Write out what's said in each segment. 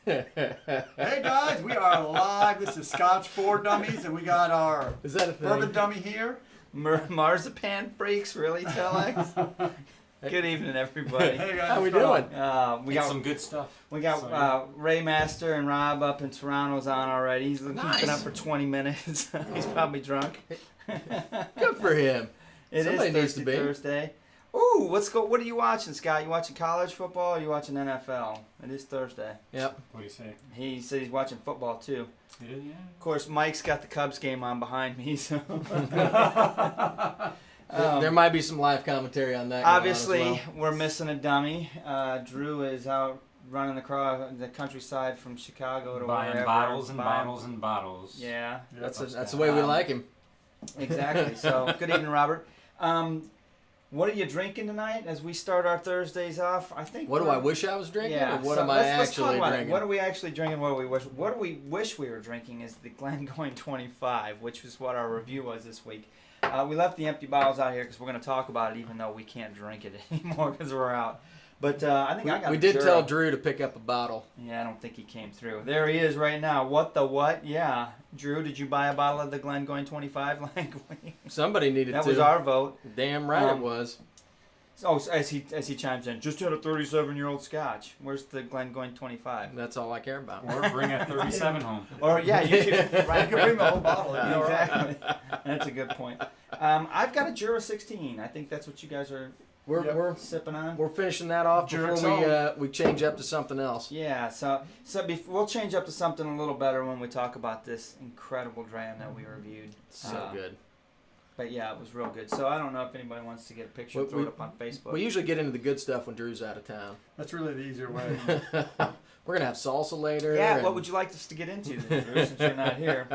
Hey guys, we are live. This is Scotch for Dummies, and we got our bourbon dummy here. Marzipan freaks, really, Telex? Good evening, everybody. Hey guys, how we doing? We got some good stuff. We got Ray Master and Rob up in Toronto's on already. He's been up for 20 minutes. He's probably drunk. Good for him. Somebody needs to be. Thursday. Ooh, what are you watching, Scott? You watching college football or you watching NFL? It is Thursday. Yep. What do you say? He said he's watching football too. Yeah. Of course, Mike's got the Cubs game on behind me, so there might be some live commentary on that. Obviously, we're missing a dummy. Drew is out running the countryside from Chicago to buying wherever. bottles and bottles and bottles. Yeah, that's the way we like him. Exactly. So, good evening, Robert. What are you drinking tonight as we start our Thursdays off? I think. What do I wish I was drinking? Yeah. Or what so am I let's talk actually about drinking? It. What are we actually drinking? What do we wish we were drinking is the Glengoyne 25, which is what our review was this week. We left the empty bottles out here because we're going to talk about it, even though we can't drink it anymore because we're out. But I think I got. We did tell Drew to pick up a bottle. Yeah, I don't think he came through. There he is right now. What the what? Yeah, Drew, did you buy a bottle of the Glengoyne 25? Somebody needed to. That was our vote. Damn right it was. Oh, as he chimes in, just had a 37-year-old Scotch. Where's the Glengoyne 25? That's all I care about. Or bring a 37 home. Or yeah, you could bring the whole bottle. Exactly. That's a good point. I've got a Jura 16. I think that's what you guys are. We're sipping on. We're finishing that off before we change up to something else. Yeah, so we'll change up to something a little better when we talk about this incredible dram that we reviewed. So good. But yeah, it was real good. So I don't know if anybody wants to get a picture and throw it up on Facebook. We usually get into the good stuff when Drew's out of town. That's really the easier way. We're going to have salsa later. Yeah, what would you like us to get into then, Drew, since you're not here?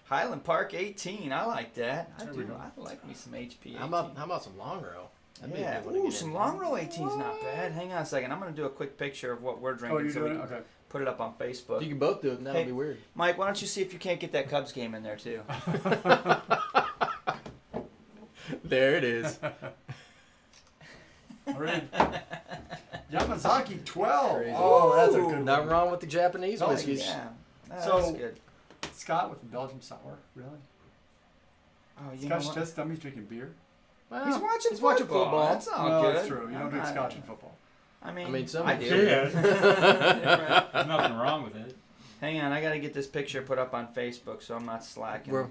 Highland Park 18. I like that. I do. I like me some HP 18. How about some long row? Yeah. Ooh, some long row 18's not bad. Hang on a second. I'm going to do a quick picture of what we're drinking. Oh, you're doing it? Okay. Put it up on Facebook. You can both do it, and that'll be weird. Mike, why don't you see if you can't get that Cubs game in there, too? There it is. All right. Yamazaki 12. Crazy. Oh, that's a good Not one. wrong with the Japanese whiskeys. Yeah. That's So- good. Scott with the Belgian sour. Really? Oh, you know Scotch what? test dummies drinking beer? Well, He's watching football. That's all No, good. that's true. You don't drink Scotch in football. I mean I do. Yeah. There's nothing wrong with it. Hang on, I got to get this picture put up on Facebook so I'm not slacking. We're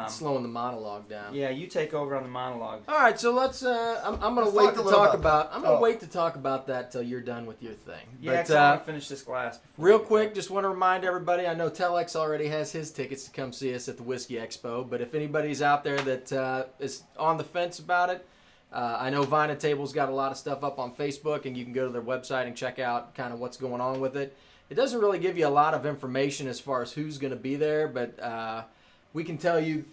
slowing the monologue down. Yeah, you take over on the monologue. All right, so let's. I'm gonna Let's wait talk to a little talk about about. I'm gonna wait to talk about that till you're done with your thing. Yeah, But, I want to finish this glass. Real quick, just want to remind everybody. I know Telex already has his tickets to come see us at the Whiskey Expo. But if anybody's out there that is on the fence about it, I know Vine and Table's got a lot of stuff up on Facebook, and you can go to their website and check out kind of what's going on with it. It doesn't really give you a lot of information as far as who's going to be there, but we can tell you,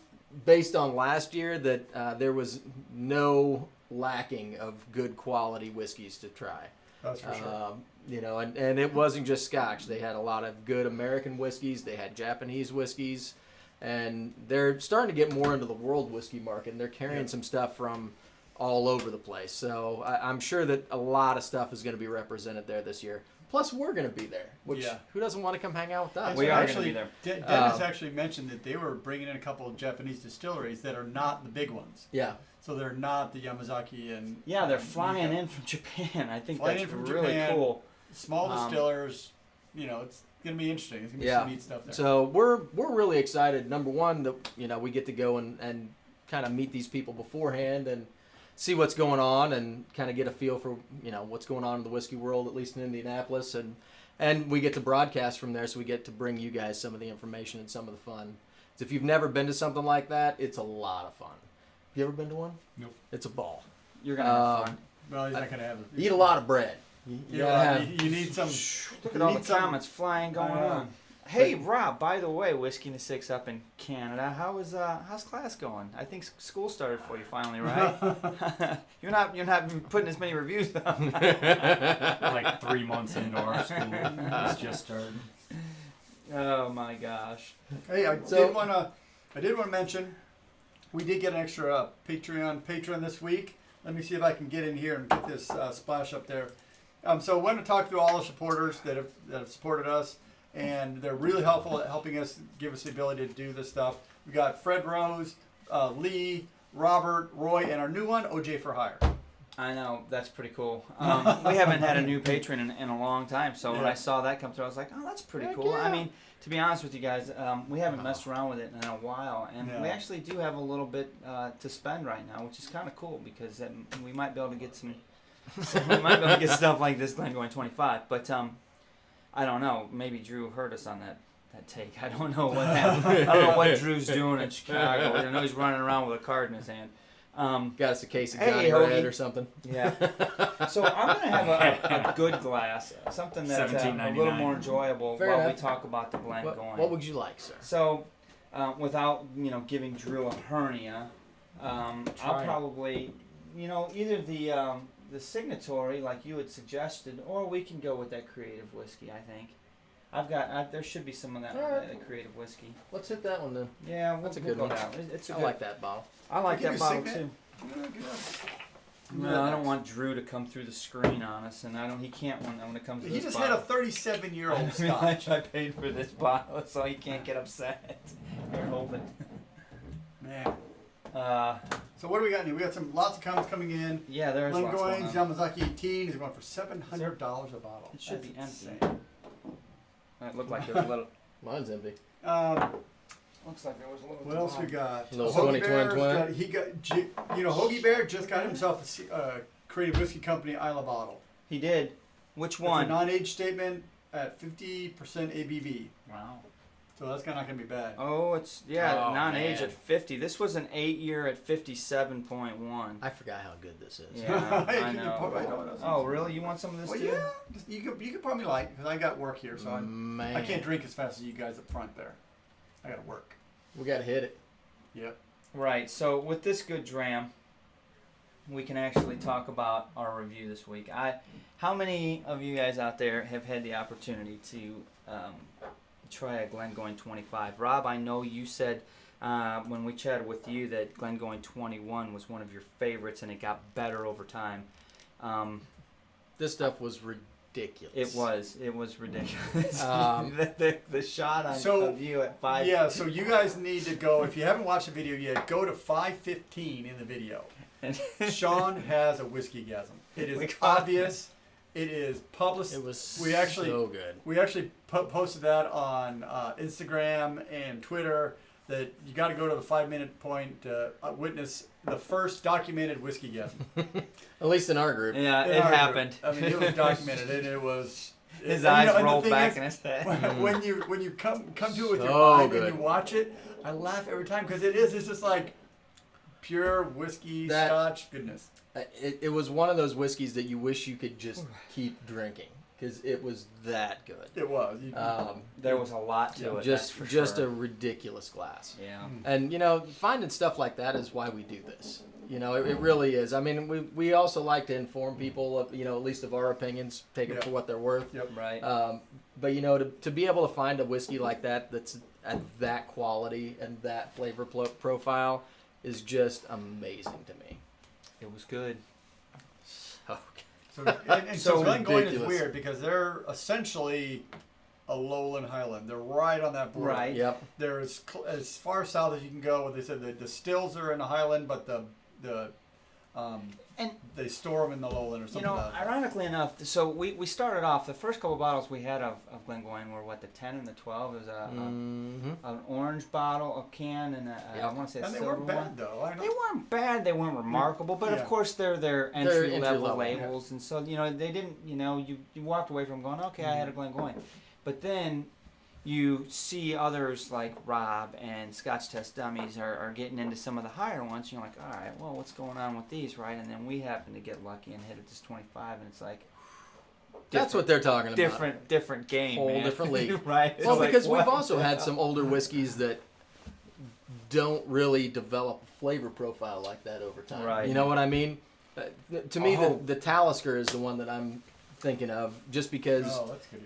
based on last year, that there was no lacking of good quality whiskeys to try. That's for sure. And it wasn't just Scotch. They had a lot of good American whiskeys. They had Japanese whiskeys. And they're starting to get more into the world whiskey market. And they're carrying some stuff from all over the place. So I'm sure that a lot of stuff is going to be represented there this year. Plus, we're going to be there, which who doesn't want to come hang out with us? We are going to be there. Dennis actually mentioned that they were bringing in a couple of Japanese distilleries that are not the big ones. Yeah. So they're not the Yamazaki and... Yeah, they're flying in from Japan. I think Flying that's in from really Japan. cool. Small distillers, it's going to be interesting. It's going to be some neat stuff there. So we're really excited. Number one, that we get to go and kind of meet these people beforehand and see what's going on and kind of get a feel for what's going on in the whiskey world, at least in Indianapolis, and we get to broadcast from there, so we get to bring you guys some of the information and some of the fun. So if you've never been to something like that, it's a lot of fun. Have you ever been to one? Nope. It's a ball. You're going to have fun. Well, he's not going to have it. Eat a lot of bread. You need some... Look at all the comments flying going on. Hey, Rob, by the way, Whiskey in the Six up in Canada, how's class going? I think school started for you finally, right? You're not putting as many reviews up. Like 3 months into our school. It's just started. Oh my gosh. Hey, I did want to mention we did get an extra Patreon this week. Let me see if I can get in here and get this splash up there. So I want to talk to all the supporters that have supported us, and they're really helpful at helping us, give us the ability to do this stuff. We got Fred Rose, Lee, Robert, Roy, and our new one, OJ for Hire. I know, that's pretty cool. We haven't had a new patron in a long time, so when I saw that come through, I was like, oh, that's pretty cool. Yeah. I mean, to be honest with you guys, we haven't messed around with it in a while, and we actually do have a little bit to spend right now, which is kind of cool because we might be able to get stuff like this Glengoyne 25, but I don't know, maybe Drew heard us on that take. I don't know what happened. I don't know what Drew's doing in Chicago. I know he's running around with a card in his hand. Got us a case of Hey, Johnny Red Hoagie. or something. Yeah. So I'm going to have a good glass, something that's a little more enjoyable Fair while enough. we talk about the Glengoyne. What would you like, sir? So, without giving Drew a hernia, I'll Try it. probably either the signatory like you had suggested, or we can go with that creative whiskey. I think there should be some of that, that creative whiskey. Let's hit that one then. Yeah, That's a we'll good go one. down. It's a I good, like that bottle. I like Give that me a bottle signet. too. No, I don't want Drew to come through the screen on us, and he can't when it comes to He this just bottle. had a 37-year-old Scotch. I paid for this bottle, so he can't get upset. Here, hold it. Man. Uh, So what do we got here? We got lots of comments coming in. yeah, there's lots going Glengoyne's on. Yamazaki 18 is going for $700 a bottle. It should That's be empty. insane. It looked like there was a little. Mine's empty. Looks like there was a little. What else we got? Little Hoagie 20, Bear's 20. got- He got, Hoagie Bear just got himself a creative whiskey company Isla bottle. He did. Which It's a one? non-age statement at 50% ABV. Wow. So that's not going to be bad. Oh, it's Oh, non-age man. at 50. This was an 8-year at 57.1. I forgot how good this is. Yeah, Hey, I can you know. pour- I know what else Oh, is- really? You want some of this Well, too? yeah. You could probably like because I got work here, so Man. I can't drink as fast as you guys up front there. I got to work. We got to hit it. Yep. Right. So with this good dram, we can actually talk about our review this week. How many of you guys out there have had the opportunity to try a Glengoyne 25? Rob, I know you said when we chatted with you that Glengoyne 21 was one of your favorites, and it got better over time. This stuff was ridiculous. It was ridiculous. Um, the shot So, of you at 5. Yeah, so you guys need to go, if you haven't watched the video yet, go to 5:15 in the video. Sean has a whiskey gasm. It We is got obvious. It is published. It was We actually- so good. We actually posted that on Instagram and Twitter that you got to go to the 5-minute point to witness the first documented whiskey gasm. At least in our group. Yeah, In it our happened. group. I mean, it was documented, and it was. His and, eyes and the rolled thing back is, in his head. when you come to it with your So eye good. and you watch it, I laugh every time because it's just like pure whiskey, Scotch goodness. It was one of those whiskeys that you wish you could just keep drinking because it was that good. It was. There was a lot to it. Just that's for just sure. a ridiculous glass. Yeah. And finding stuff like that is why we do this. It really is. I mean, we also like to inform people of, at least of our opinions, take them for what they're worth. Yep. Right. But to be able to find a whiskey like that's at that quality and that flavor profile is just amazing to me. It was good. Okay. So So Glengoyne is ridiculous. weird because they're essentially a lowland Highland. They're right on that border. Right. Yep. They're as far south as you can go. They said the stills are in the Highland, but And they store them in the lowland or something like that. ironically enough, so we started off, the first couple bottles we had of Glengoyne were the 10 and the 12. It was an orange bottle, a can, and I want to say a And they silver weren't one. bad though. I They know. weren't bad. They weren't remarkable, but Yeah. of course they're They're entry entry level level, labels, and so they didn't. You walked away from going, okay, I had a Glengoyne, but then you see others like Rob and Scotch Test Dummies are getting into some of the higher ones. You're like, all right, well, what's going on with these, right? And then we happen to get lucky and hit it this 25, and it's like That's what they're talking about. different game, Whole man. different league. Right? It's Well, like, because we've what also the had hell? some older whiskeys that don't really develop a flavor profile like that over time. Right. You know what I mean? To me, Oh. the Talisker is the one that I'm thinking of, just because Oh, that's good.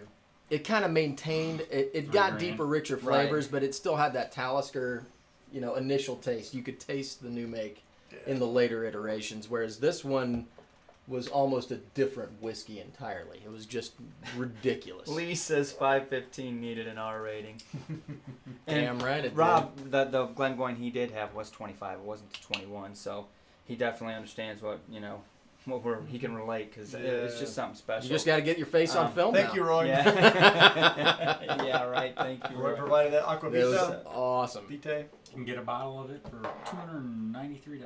it kind of maintained. It got agree. deeper, richer flavors, but it still had that Talisker, initial taste. You could taste the new make in the later iterations, whereas this one was almost a different whiskey entirely. It was just ridiculous. Lee says 5.15 needed an R rating. Damn right it Rob, the Glengoyne he did have was 25. It wasn't 21, so he definitely understands what he can relate because it's just something special. did. You just got to get your face on film. Thank now. you, Roy. Yeah, yeah, right. Thank you, Roy Roy. provided that It was Aquavita. awesome. Vitae. You can get a bottle of it for $293.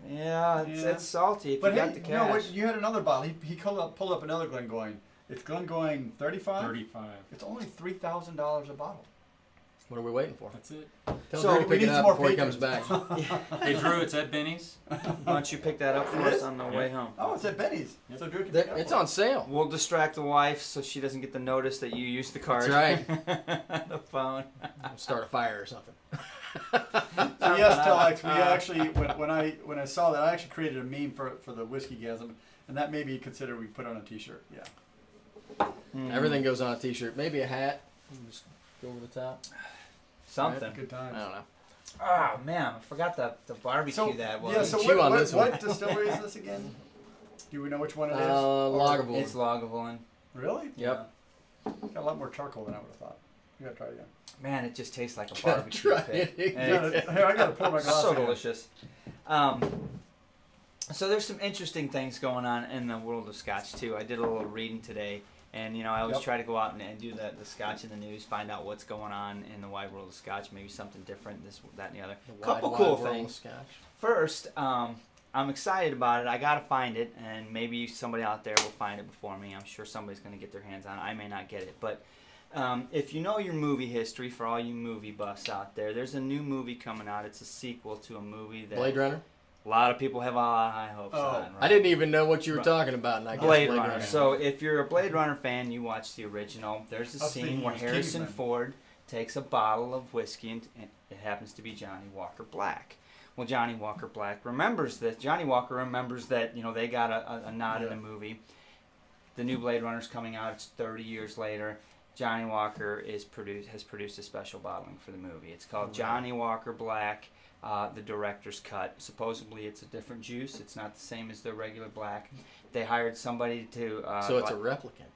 Yeah, it's salty if But you hey, got the you know cash. what? You had another bottle. He pulled up another Glengoyne. It's Glengoyne 35. 35. It's only $3,000 a bottle. What are we waiting for? That's it. Tell So Drew to we pick it need some up more before he comes patrons. back. Hey, Drew, it's at Benny's. Why don't you pick that up for It us is? on the Yeah. way home? Oh, it's at Benny's. Yep. So Drew can pick it up. It's on sale. We'll distract the wife so she doesn't get the notice that you used the card. That's the phone. Start a fire or something. So yes, Telex, we actually when I saw that, I actually created a meme for the whiskey gasm, and that may be considered we put on a T-shirt. Yeah. Everything goes on a T-shirt. Maybe a hat. Just go over the top. Something. Good I times. don't know. Oh man, I forgot the barbecue So that was. yeah. So Chew on this what one. distillery is this again? Do we know which one it is? Lagavulin. It's Lagavulin. Really? Yep. Got a lot more charcoal than I would have thought. You gotta try it again. Man, it just tastes like a Gotta barbecue try pit. it. And Here, I gotta pour my glass. so again. delicious. So there's some interesting things going on in the world of Scotch too. I did a little reading today, and I always Yep. try to go out and do the Scotch in the news, find out what's going on in the wide world of Scotch, maybe something different, this, that, and the other. The Couple wide, cool wide world of things. Scotch. First, I'm excited about it. I gotta find it, and maybe somebody out there will find it before me. I'm sure somebody's gonna get their hands on it. I may not get it, but if you know your movie history, for all you movie buffs out there, there's a new movie coming out. It's a sequel to a movie that Blade Runner. a lot of people have a lot of high hopes Oh. on. Right? I didn't even know what you were Right. talking about, and I guess Blade Runner. So Runner. if you're a Blade Runner fan, you watch the original. There's a I was scene thinking where it was Harrison Kingsman. Ford takes a bottle of whiskey, and it happens to be Johnny Walker Black. Well, Johnny Walker Black remembers this. Johnny Walker remembers that they got a nod in Yeah. the movie. The new Blade Runner's coming out. It's 30 years later. Johnny Walker has produced a special bottling for the movie. It's called Johnny Walker Black. The director's cut. Supposedly, it's a different juice. It's not the same as the regular black. They hired somebody to. So it's a replicant.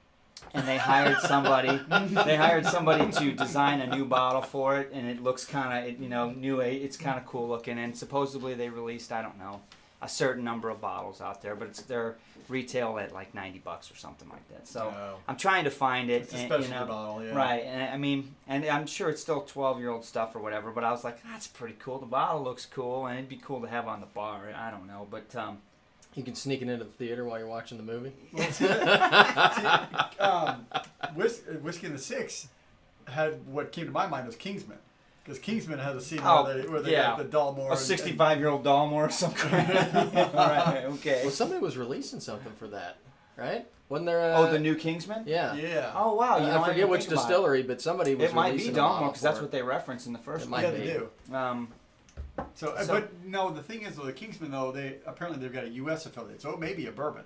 And they hired somebody. They hired somebody to design a new bottle for it, and it looks kind of, new. It's kind of cool looking. And supposedly, they released, I don't know, a certain number of bottles out there, but they're retail at like $90 or something like that. So Oh. I'm trying to find it. It's a and, specialty bottle, yeah. Right, and I mean, and I'm sure it's still 12-year-old stuff or whatever, but I was like, that's pretty cool. The bottle looks cool, and it'd be cool to have on the bar. I don't know, but You can sneak it into the theater while you're watching the movie. Whiskey in the Six had what came to my mind was Kingsman, because Kingsman has a scene Oh, where they yeah. got the Dalmore. a 65-year-old Dalmore or something. Right, okay. Well, somebody was releasing something for that, right? Wasn't there? Oh, the new Kingsman? Yeah. Yeah. Oh wow! You know, I forget didn't which think about it. distillery, but somebody was. It might be releasing a Dalmore bottle because that's for what they reference in the first It one. might Yeah, be. they do. So, So- but no, the thing is, though, the Kingsman, though, they've got a U.S. affiliate, so it may be a bourbon.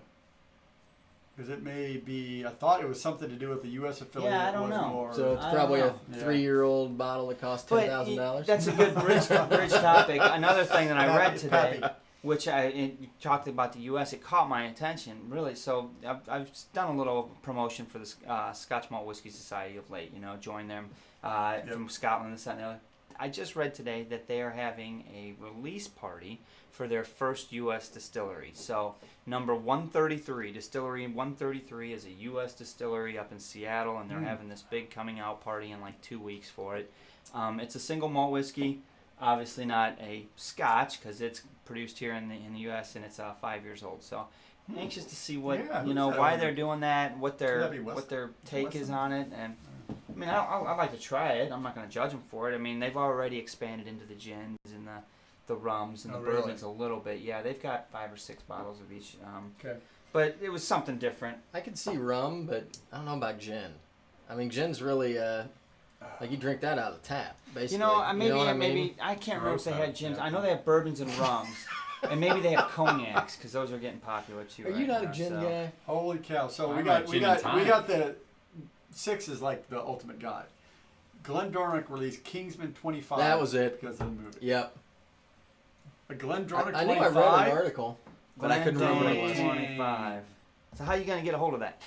Because it may be, I thought it was something to do with the U.S. affiliate. Yeah, I don't was know. More, So it's I don't probably a know. Yeah. 3-year-old bottle that costs $10,000. That's a good bridge topic. Another thing that I read today, Pappy. which you talked about the U.S., it caught my attention really. So I've done a little promotion for the Scotch Malt Whisky Society of late. Joined them from Scotland, this, that, and the other. I just read today that they are having a release party for their first U.S. distillery. So number 133, Distillery 133 is a U.S. distillery up in Seattle, and they're having this big coming out party in like 2 weeks for it. It's a single malt whiskey, obviously not a Scotch because it's produced here in the U.S. and it's 5 years old. So I'm anxious to see what Yeah, who's that why one? they're doing that, what That'd be their take is Wesson? on it, and I mean I like to try it. I'm not going to judge them for it. I mean they've already expanded into the gins and the rums and Oh, the really? bourbons a little bit. Yeah, they've got 5 or 6 bottles of each. Okay. But it was something different. I could see rum, but I don't know about gin. I mean, gin's really like you drink that out of the tap, basically. Maybe what I mean? maybe I can't remember if they had Roadside, gins. yeah. I know they have bourbons and rums, and maybe they have cognacs because those are getting popular too. Are right you not now, a gin so. guy? Holy cow! So I we like got gin and tonic. the 6 is like the ultimate guy. Glendorak released Kingsman 25. That was it. because of the movie. Yep. A Glendorak I knew 25. I read an article. but I couldn't remember what it was. 25. So how you gonna get a hold of that?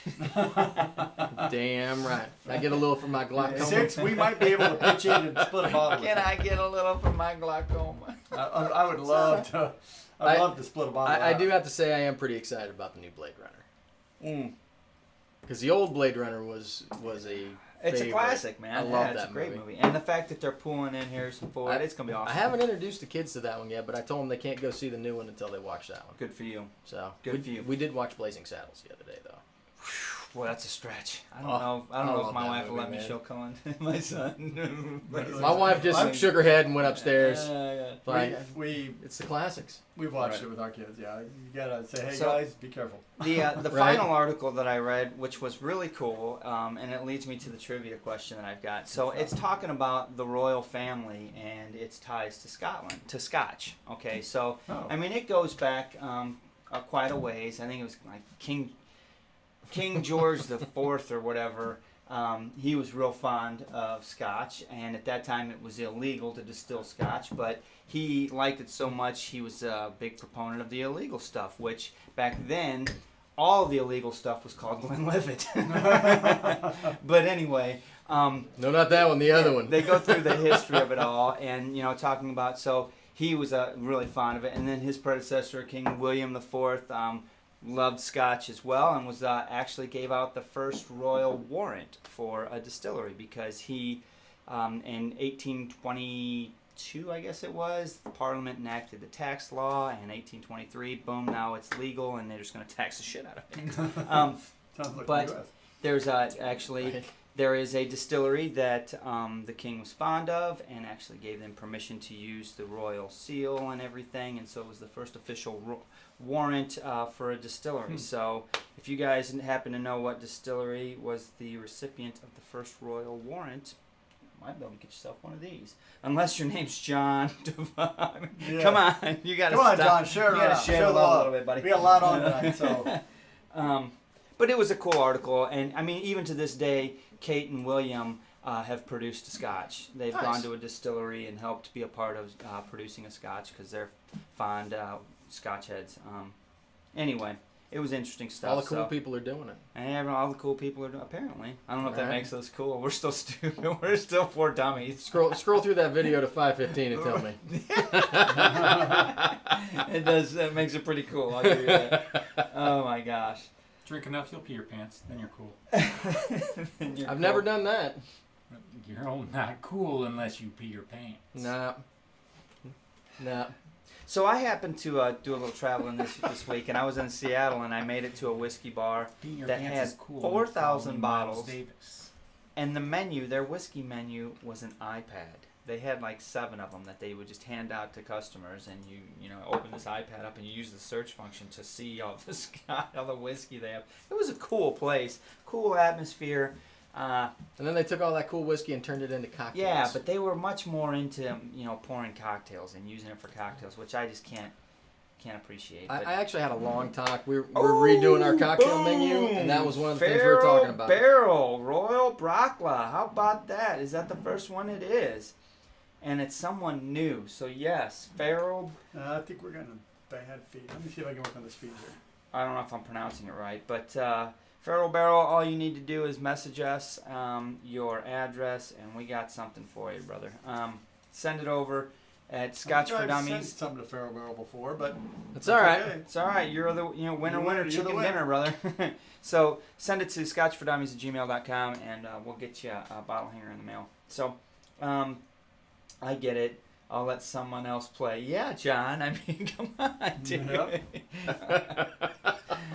Damn right. I get a little from my glaucoma. 6, we might be able to pitch in and split a bottle. Can I get a little from my glaucoma? I would love to. I'd love to split a bottle. I do have to say I am pretty excited about the new Blade Runner. Because the old Blade Runner was a It's favorite. a classic, man. I love it's that a great movie. And the fact that they're pulling in Harrison Ford, it's gonna be awesome. I haven't introduced the kids to that one yet, but I told them they can't go see the new one until they watch that one. Good for you. So Good for you. We did watch Blazing Saddles the other day, though. Boy, that's a stretch. I don't Oh, know. I I don't know love if my that wife will movie, let me man. show Cullen, my son. My wife just shook her head and went upstairs. Yeah. Like, we it's the classics. we've watched Right. it with our kids. Yeah, you gotta say, hey So- guys, be careful. The Right. final article that I read, which was really cool, and it leads me to the trivia question that I've got. So it's talking about the royal family and its ties to Scotland, to Scotch. Okay, so Oh. I mean it goes back quite a ways. I think it was like King George the Fourth or whatever. He was real fond of Scotch, and at that time it was illegal to distill Scotch, but he liked it so much he was a big proponent of the illegal stuff, which back then all the illegal stuff was called Glenlivet. But anyway, No, not that one. The other one. they go through the history of it all, and talking about, so he was really fond of it, and then his predecessor, King William IV, loved Scotch as well, and was actually gave out the first royal warrant for a distillery because he, in 1822, I guess it was, the Parliament enacted the tax law, and 1823, boom, now it's legal, and they're just going to tax the shit out of it. Sounds like but- the US. There's actually. There is a distillery that the king was fond of and actually gave them permission to use the royal seal and everything, and so it was the first official warrant for a distillery. So if you guys happen to know what distillery was the recipient of the first royal warrant, you might be able to get yourself one of these. Unless your name's John Devine. Yeah. Come on, you got to Come on, stop. John, share You gotta love. share Show the love a love. little bit, buddy. We got a lot on tonight, so. But it was a cool article, and I mean, even to this day, Kate and William have produced a Scotch. They've Nice. gone to a distillery and helped be a part of producing a Scotch because they're fond Scotch heads. Anyway, it was interesting stuff. All the cool so- people are doing it. And all the cool people are doing. Apparently, I don't know if that Right. makes us cool. We're still stupid. We're still poor dummies. Scroll through that video to 5:15 and tell me. It does. That makes it pretty cool. I'll give you that. Oh my gosh. Drink enough, you'll pee your pants. Then you're cool. You're I've cool. never done that. You're not cool unless you pee your pants. Nah. Nah. So I happened to do a little traveling this week, and I was in Seattle, and I made it to a whiskey bar, Peeing your that pants had is cool. 4,000 Follow Miles bottles. Davis. and the menu, their whiskey menu, was an iPad. They had like 7 of them that they would just hand out to customers, and you open this iPad up and you use the search function to see all the whiskey they have. It was a cool place, cool atmosphere. And then they took all that cool whiskey and turned it into cocktails. Yeah, but they were much more into pouring cocktails and using it for cocktails, which I just can't appreciate. I But- actually had a long talk. We're redoing our cocktail menu, and that was one of the things we were talking about. Barrel Royal Bracla. How about that? Is that the first one? It is. And it's someone new. So yes, Farrell. I think we're getting a bad feed. Let me see if I can work on this feed here. I don't know if I'm pronouncing it right, but Farrell Barrel. All you need to do is message us your address, and we got something for you, brother. Send it over at Scotch for I've sent Dummies. something to Farrell Barrel before, but It's all right. okay. It's all right. You're the winner, You winner, win, you're the chicken winner. dinner, brother. So send it to scotchfordummies@gmail.com, and we'll get you a bottle hanger in the mail. So I get it. I'll let someone else play. Yeah, John. I mean, come on, dude.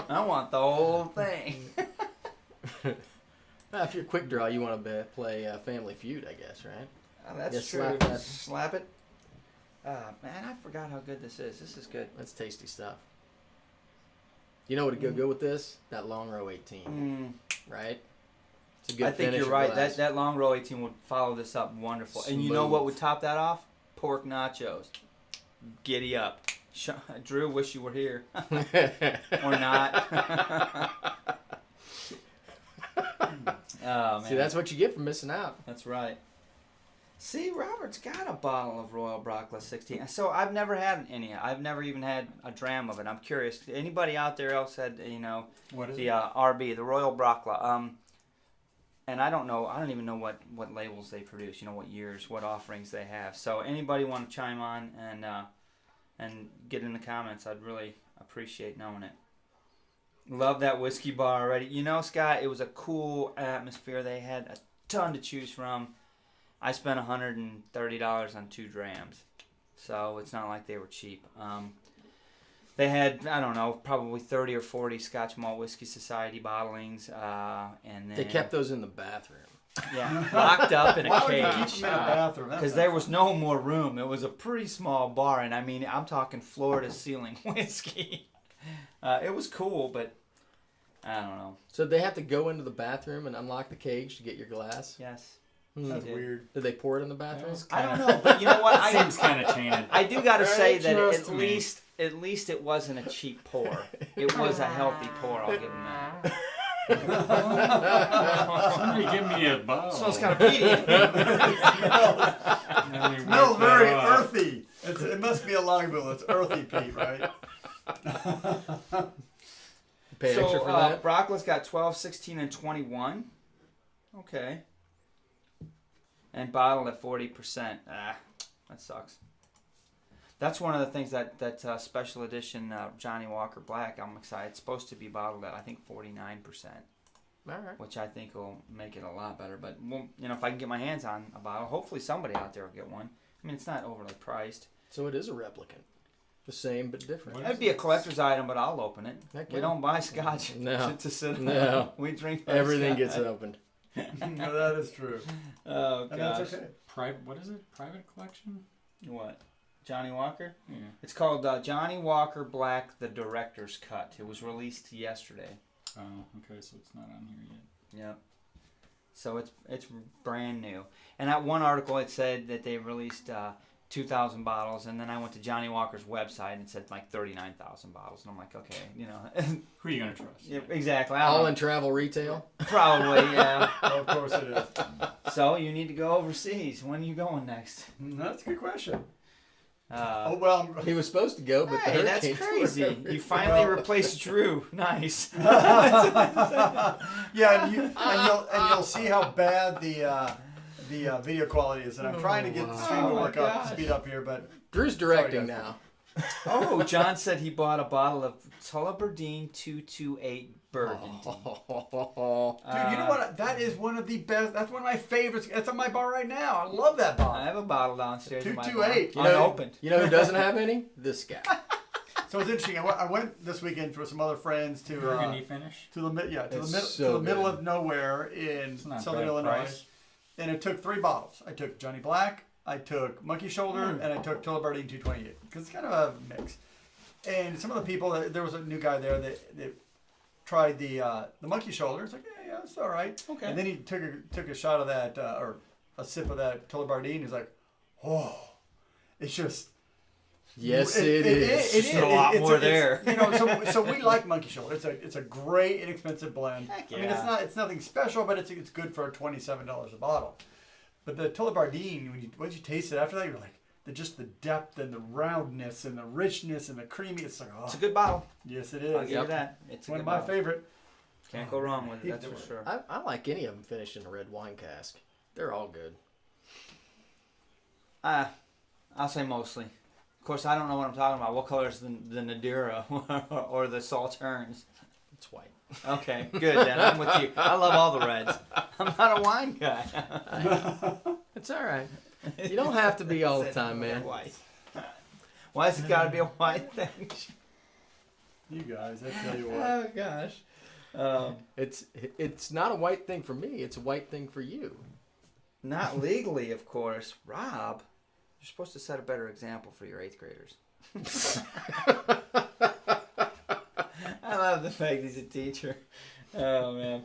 I want the whole thing. If you're a quick draw, you want to play Family Feud, I guess, right? Oh, that's Yeah, true. slap that. Slap it. Man, I forgot how good this is. This is good. That's tasty stuff. You know what would go good with this? That Long Row 18, right? It's a good I think finish you're right. glass. That long row 18 would follow this up wonderful. And you know what would top that off? Pork nachos. Giddy up. Drew, wish you were here. Or not. Oh, man. See, that's what you get for missing out. That's right. See, Robert's got a bottle of Royal Brockla 16. So I've never had any. I've never even had a dram of it. I'm curious. Anybody out there else had, What is the it? RB, the Royal Brockla? And I don't know. I don't even know what labels they produce. What years, what offerings they have. So anybody want to chime on and get in the comments? I'd really appreciate knowing it. Love that whiskey bar already. Scott, it was a cool atmosphere. They had a ton to choose from. I spent $130 on 2 drams, so it's not like they were cheap. They had, I don't know, probably 30 or 40 Scotch Malt Whisky Society bottlings, and then They kept those in the bathroom. yeah, locked up in a Why would you keep cage them in a bathroom? That's because there was no more room. It was a pretty small bar, and I mean, I'm talking floor to ceiling whiskey. It was cool, but I don't know. So they have to go into the bathroom and unlock the cage to get your glass? Yes. That's did. weird. Did they pour it in the bathroom? I don't know, but you know what? Seems kind of tainted. I do got to say that Trust at me. least it wasn't a cheap pour. It was a healthy pour. I'll give them that. Somebody give me a bowl. Smells kind of peaty. It smells very earthy. It must be a longbill. It's earthy, Pete, right? Pay So extra for that? Brockle's got 12, 16, and 21. Okay. And bottled at 40%. That sucks. That's one of the things that special edition Johnny Walker Black, I'm excited. It's supposed to be bottled at, I think, 49%. All right. Which I think will make it a lot better. But, if I can get my hands on a bottle, hopefully somebody out there will get one. I mean, it's not overly priced. So it is a replicant. The same but different. It'd be a collector's item, but I'll open it. Heck We yeah. don't buy scotch No. to sit No. We drink our Everything scotch. gets opened. No, that is true. Oh, And gosh. that's okay. What is it? Private collection? What? Johnny Walker? Yeah. It's called Johnny Walker Black, the Director's Cut. It was released yesterday. Oh, okay. So it's not on here yet. Yep. So it's brand new. And at one article it said that they released 2,000 bottles, and then I went to Johnny Walker's website and it said like 39,000 bottles, and I'm like, okay, Who are you gonna trust? Yeah, exactly. I don't All know. in travel retail? Probably, yeah. Well, of course it is. So you need to go overseas. When are you going next? That's a good question. Uh, Oh, well, He was supposed to go, but Hey, the that's hurricanes crazy. were- You finally replaced Drew. Nice. yeah, and you'll see how bad the video quality is, and I'm trying to get the stream to Oh, my work up, gosh. speed up here, but Drew's directing Sorry, now. Oh, John said he bought a bottle of Tullibardine 228 Burgundy. dude, you know what? That is one of the best. That's one of my favorites. It's on my bar right now. I love that I bottle. have a bottle downstairs in my bar. 228. Unopened. You know who doesn't have any? This guy. So it's interesting. I went this weekend with some other friends to Burgundy finish? to the It's so to the middle good. of nowhere in It's not Southern bad Illinois, price. and it took 3 bottles. I took Johnny Black, I took Monkey Shoulder, and I took Tullibardine 228 because it's kind of a mix. And some of the people, there was a new guy there that tried the Monkey Shoulder. It's like, yeah, it's all right. Okay. And then he took a shot of that or a sip of that Tullibardine. He's like, oh, it's just. Yes, it is. There's a lot more there. So we like Monkey Shoulder. It's a great inexpensive blend. Heck I mean, yeah. it's nothing special, but it's good for $27 a bottle. But the Tullibardine, once you taste it after that, you're like, just the depth and the roundness and the richness and the creamy. It's like, oh, It's a good bottle. yes, it I'll is. give you that. It's a One good of my bottle. favorite. Can't go wrong with it. Keep That's for doing sure. I like any of them finished in a red wine cask. They're all good. I'll say mostly. Of course, I don't know what I'm talking about. What color is the Nadira or the Sauternes? It's white. Okay, good then. I'm with you. I love all the reds. I'm not a wine guy. It's all right. You don't have to be all the time, man. White. Why has it got to be a white thing? You guys, I tell you what. Oh gosh. It's not a white thing for me. It's a white thing for you. Not legally, of course. Rob, you're supposed to set a better example for your 8th graders. I love the fact he's a teacher. Oh man.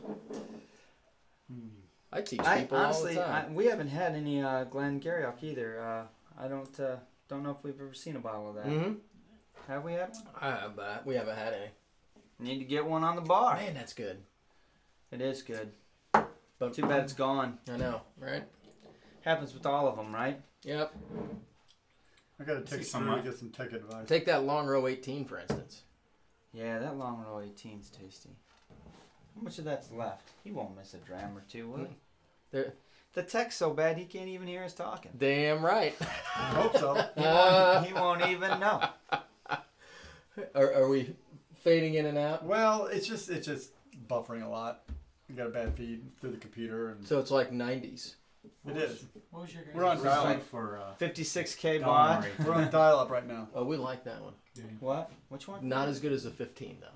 I teach I people honestly, all the time. we haven't had any Glengarioch either. I don't know if we've ever seen a bottle of that. Mm-hmm. Have we had one? We haven't had any. Need to get one on the bar. Man, that's good. It is good. But Too bad it's gone. I know, right? Happens with all of them, right? Yep. I got to See take some some to might- get some tech advice. Take that long row 18, for instance. Yeah, that long row 18's tasty. How much of that's left? He won't miss a dram or two, will he? There. The tech's so bad he can't even hear us talking. Damn right. I hope so. He won't even know. Are we fading in and out? Well, it's just buffering a lot. You got a bad feed through the computer, and So it's like 90s. it is. What was your guys' We're on dial-up. site for 56K Gone baud. already? We're on dial-up right now. Oh, we like that one. Yeah. What? Which one? Not as good as the 15, though.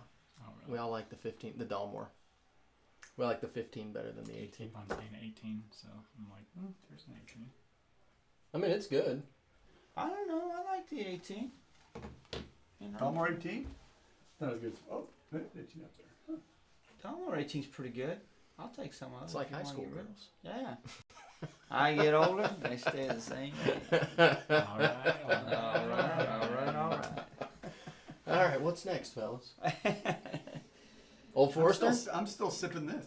Oh, We really? all like the 15, the Dalmore. We like the 15 better than the 18. Keep on saying 18, so I'm like, there's an 18. I mean, it's good. I don't know. I like the 18. You know, Elmore 18? Not as good. Oh, 18 up there. Tullamore 18's pretty good. I'll take some of it. It's like if you high wanna school get rid of girls. it. Yeah. I get older, they stay the same. All right. All right. All right, what's next, fellas? Old Forester? I'm still sipping this.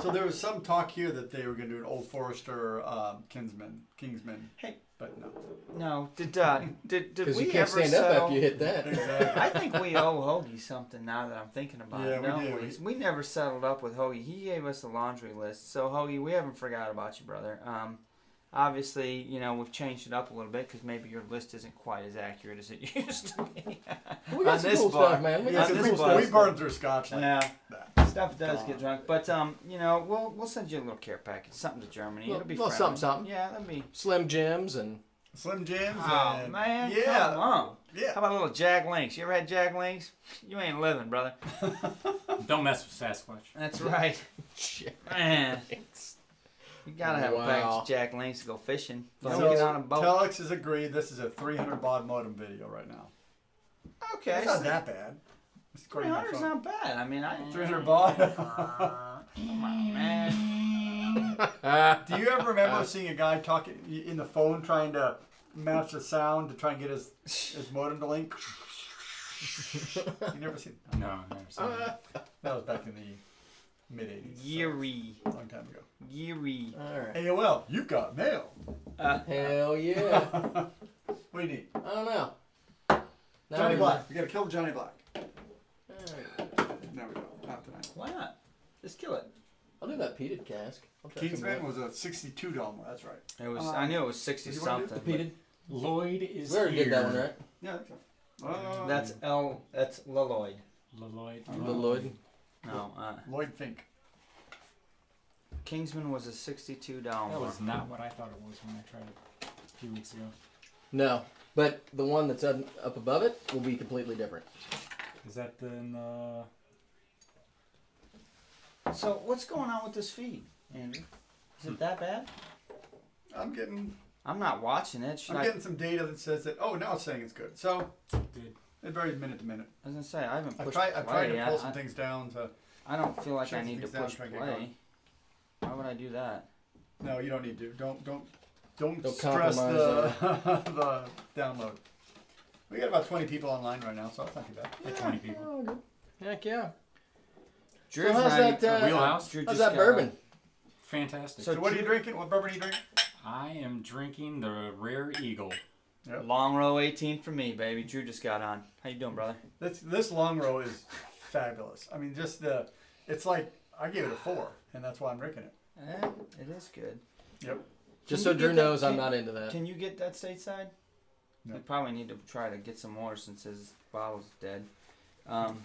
So there was some talk here that they were going to do an Old Forester Kingsman. Hey. But no. No, did Because we you can't ever stand up settle? after you hit that. Exactly. I think we owe Hoagie something now that I'm thinking about Yeah, it. we don't do. We never settled up with Hoagie. He gave us a laundry list. So, Hoagie, we haven't forgot about you, brother. Obviously, you know, we've changed it up a little bit because maybe your list isn't quite as accurate as it used to be. We got On some this cool bar. stuff, man. We Yeah, got 'cause some this cool bar- we stuff. burned through scotch like Yeah, that. stuff does get drunk. But, you know, we'll send you a little care package, something to Germany. It'll be Well, friendly. something. Yeah, that'd be... Slim Jims and Slim Jims. Oh, and, man, yeah, come on. yeah. How about a little Jack Links? You ever had Jack Links? You ain't living, brother. Don't mess with Sasquatch. That's right. shit. Man, you gotta have a package Wow. of Jack Links to go fishing. Don't So get on a boat. Telex has agreed. This is a 300 baud modem video right now. Okay. It's not that bad. It's according to my 300's phone. not bad. I mean, 300 baud. Come on, man. Do you ever remember seeing a guy talking in the phone trying to match the sound to try and get his modem to link? You never seen that? No, I've never seen that. That was back in the mid 80s. Yeary. So, long time ago. Yeary. All right. AOL, you got mail. Hell yeah. What do you need? I don't know. Now Johnny we- Black. We gotta kill Johnny Black. All right. There we go. Not tonight. Why not? Just kill it. I'll do that peated cask. I'll try some Kingsman of was a $62. That's right. It was. I knew it was 60 you wanna do something. that. Peated? Lloyd is We already here. did that one, right? Yeah, I think so. but That's Lloyd. Lloyd. The Lloyd. No, Lloyd Fink. Kingsman was a $62. That was not what I thought it was when I tried it a few weeks ago. No, but the one that's up above it will be completely different. Is that in the... So what's going on with this feed, Andrew? Is it that bad? I'm getting I'm not watching it. Should I'm I? getting some data that says that. Oh, now it's saying it's good. So Good. it varies minute to minute. I was gonna say I haven't I've pushed tried play. to pull I- some things down to. I don't feel like shut I some need to things down, push try and get play. going. Why would I do that? No, you don't need to. Don't Don't stress compromise the download. We got about 20 people online right now, so that's not too bad. Like 20 people. Oh, good. Heck yeah. Drew's how's not that, even- Wheelhouse? Drew How's just that got bourbon? Fantastic. So So what are you drinking? What bourbon are you drinking? I am drinking the Rare Eagle. Yep. Long row 18 for me, baby. Drew just got on. How you doing, brother? This long row is fabulous. I mean, just it's like I gave it a 4, and that's why I'm drinking it. It is good. Yep. Just Can so you Drew get that- knows I'm can- not into that. Can you get that stateside? No. We probably need to try to get some more since his bottle's dead. Mm.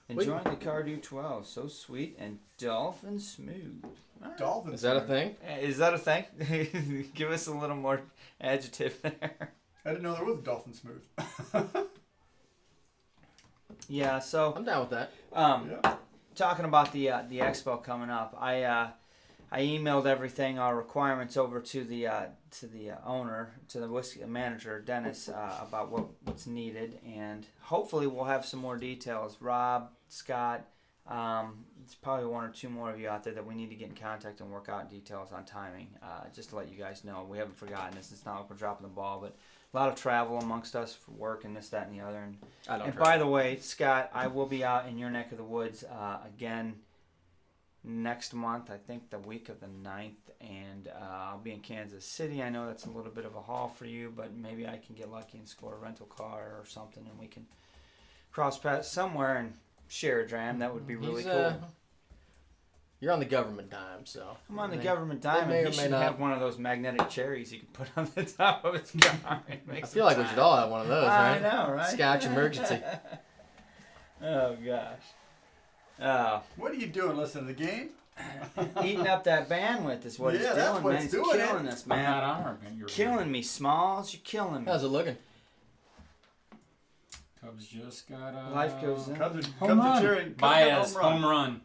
Enjoying the Cardew 12. So sweet and dolphin smooth. All right. Dolphins. Is that a thing? Is that a thing? Give us a little more adjective there. I didn't know there was a dolphin smooth. Yeah, so I'm down with that. Yeah. talking about the expo coming up, I emailed everything, our requirements over to the owner, to the whiskey manager, Dennis, about what's needed, and hopefully we'll have some more details. Rob, Scott, there's probably one or two more of you out there that we need to get in contact and work out details on timing. Just to let you guys know, we haven't forgotten this. It's not like we're dropping the ball, but a lot of travel amongst us for work and this, that, and the other. And by the way, Scott, I will be out in your neck of the woods again next month. I think the week of the 9th, and I'll be in Kansas City. I know that's a little bit of a haul for you, but maybe I can get lucky and score a rental car or something, and we can cross paths somewhere and share a dram. That would be really cool. You're on the government dime, so. I'm on the government dime, and he should have one of those magnetic cherries you can put on the top of his car. I feel like we should all have one of those, right? I know, right? Scotch emergency. Oh, gosh. What are you doing? Listening to the game? Eating up that bandwidth is what it's doing, that's what man. it's It's doing, killing us, I'm man. not on our event. You're Killing me, Smalls. You're killing me. How's it looking? Cubs just got a Life goes on. Cubs are home run. cheering. Baez, home run.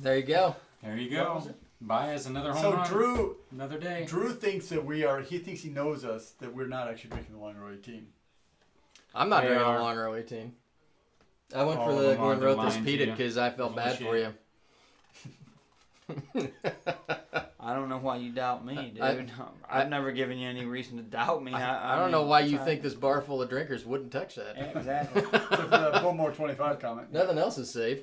There you go. There you What go. was it? Baez, another home So run. Another day. Drew thinks that he thinks he knows us, that we're not actually drinking the Longer 18. I'm not They drinking are. a longer 18. I went for Oh, the come on, they're Glenrothus lying to peated you. because I felt bad for you. I don't know why you doubt me, dude. I- I've never given you any reason to doubt me. I don't know why you think this bar full of drinkers wouldn't touch that. Yeah, exactly. Except for that Bowmore 25 comment. Nothing else is safe.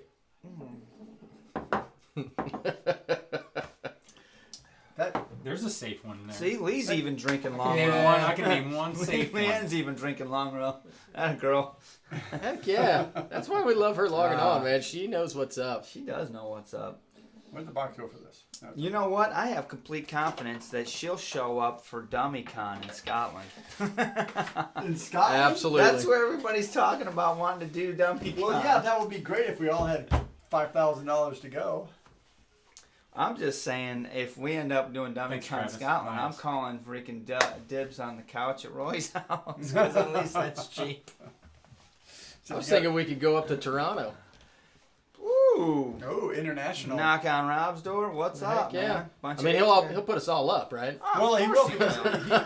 There's a safe one there. See, Lee's even drinking long Name roll. one. I can name one safe one. Leanne's even drinking long roll. That girl. Heck yeah. That's why we love her logging Ah. on, man. She knows what's up. She does know what's up. Where'd the box go for this? No, You know what? I have complete confidence that she'll show up for DummyCon in Scotland. in Scotland? Absolutely. That's where everybody's talking about wanting to do DummyCon. Well, yeah, that would be great if we all had $5,000 to go. I'm just saying, if we end up doing Thanks, DummyCon Travis. Scotland, I'm Nice. calling freaking dibs on the couch at Roy's house because at least that's cheap. I was thinking we could go up to Toronto. Ooh. Oh, international. Knock on Rob's door. What's Heck up, yeah. man? I mean, he'll put us all up, right? Well, he will because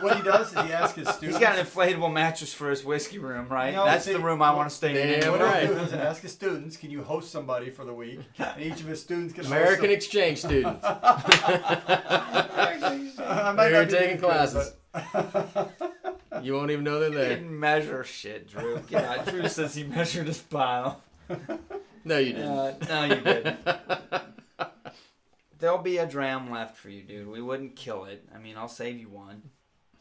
what he does is he asks his students. He's got an inflatable mattress for his whiskey room, right? No, That's see, the room I want to stay in. damn What right. he'll do is ask his students, can you host somebody for the week? And each of his students can American host exchange students. I might They're not be taking good, classes. but- You won't even know they're He there. didn't measure shit, Drew. Yeah, Drew says he measured his bottle. No, you didn't. No, you didn't. There'll be a dram left for you, dude. We wouldn't kill it. I mean, I'll save you one.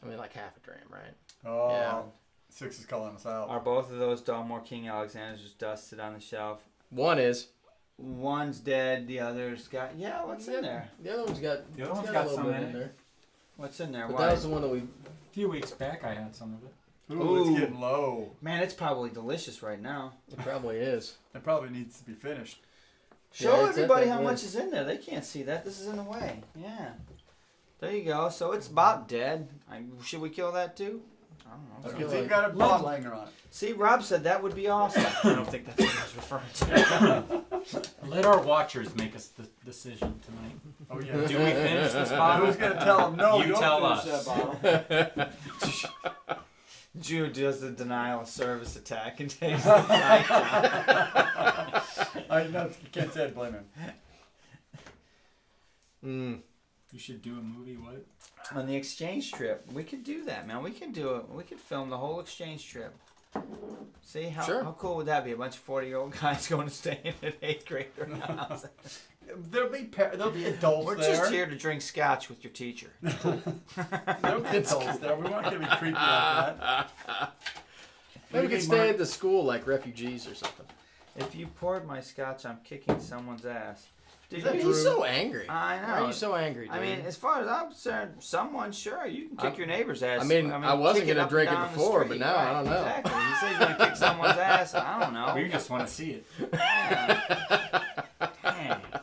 I mean, like half a dram, right? Oh, Yeah. Six is calling us out. Are both of those Dalmore King Alexanders just dusted on the shelf? One is. One's dead. The other's got. Yeah, what's in there? The other one's got. The other it's one's got got a little some bit in in it. there. What's in there? But Why? that was the one that we. A few weeks back, I had some of it. Ooh, Ooh. it's getting low. Man, it's probably delicious right now. It probably is. It probably needs to be finished. Show Yeah, it's at everybody that how way. much is in there. They can't see that. This is in the way. Yeah. There you go. So it's about dead. Should we kill that too? I don't know. I So feel you've like- got a blood langer on it. See, Rob said that would be awesome. I don't think that's what I was referring to. Let our watchers make us the decision tonight. Oh, yeah. Do we finish this bottle? Who's going to tell them, no, You don't tell finish us. that bottle. Jude does the denial of service attack and takes You can't say it, blame him. Mm. You should do a movie. What? on the exchange trip. We could do that, man. We could do it. We could film the whole exchange trip. See how Sure. how cool would that be? A bunch of 40-year-old guys going to stay in an 8th grader house. There'll be adults We're there. just here to drink scotch with your teacher. There'll be adults there. We weren't going to be creepy like that. Maybe we could stay at the school like refugees or something. If you poured my scotch, I'm kicking someone's ass. Did Why are you? you so angry? I know. Why are you so angry, dude? I mean, as far as I'm concerned, someone, sure, you can kick your neighbor's ass. I mean, I wasn't kick gonna up and drink it down the before, but street, now I right, don't know. Exactly. He said he's gonna kick someone's ass. I don't know. We just want to see it. Yeah. Dang. a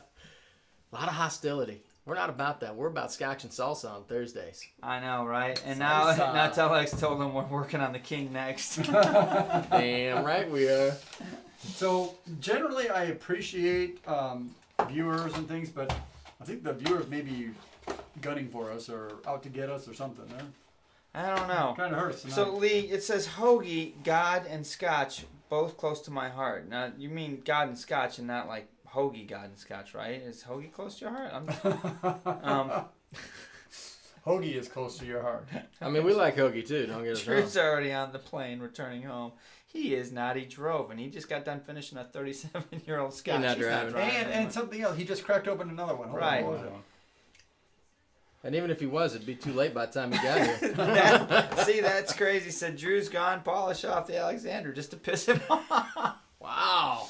lot of hostility. We're not about that. We're about scotch and salsa on Thursdays. I know, right? And now Salsa. Telex told them we're working on the king next. Damn right we are. So generally, I appreciate viewers and things, but I think the viewers may be gunning for us or out to get us or something. Huh? I don't know. Kind of hurts. Tonight. So Lee, it says hoagie, God, and Scotch, both close to my heart. Now you mean God and Scotch, and not like hoagie, God, and Scotch, right? Is hoagie close to your heart? Hoagie is close to your heart. I mean, we like hoagie too. Don't get us wrong. Drew's already on the plane returning home. He is not. He drove, and he just got done finishing a 37-year-old Scotch. not driving. And something else. He just cracked open another one. Hold on, Right. what was it? And even if he was, it'd be too late by the time he got here. See, that's crazy. Said Drew's gone. Polish off the Alexander just to piss him off. Wow.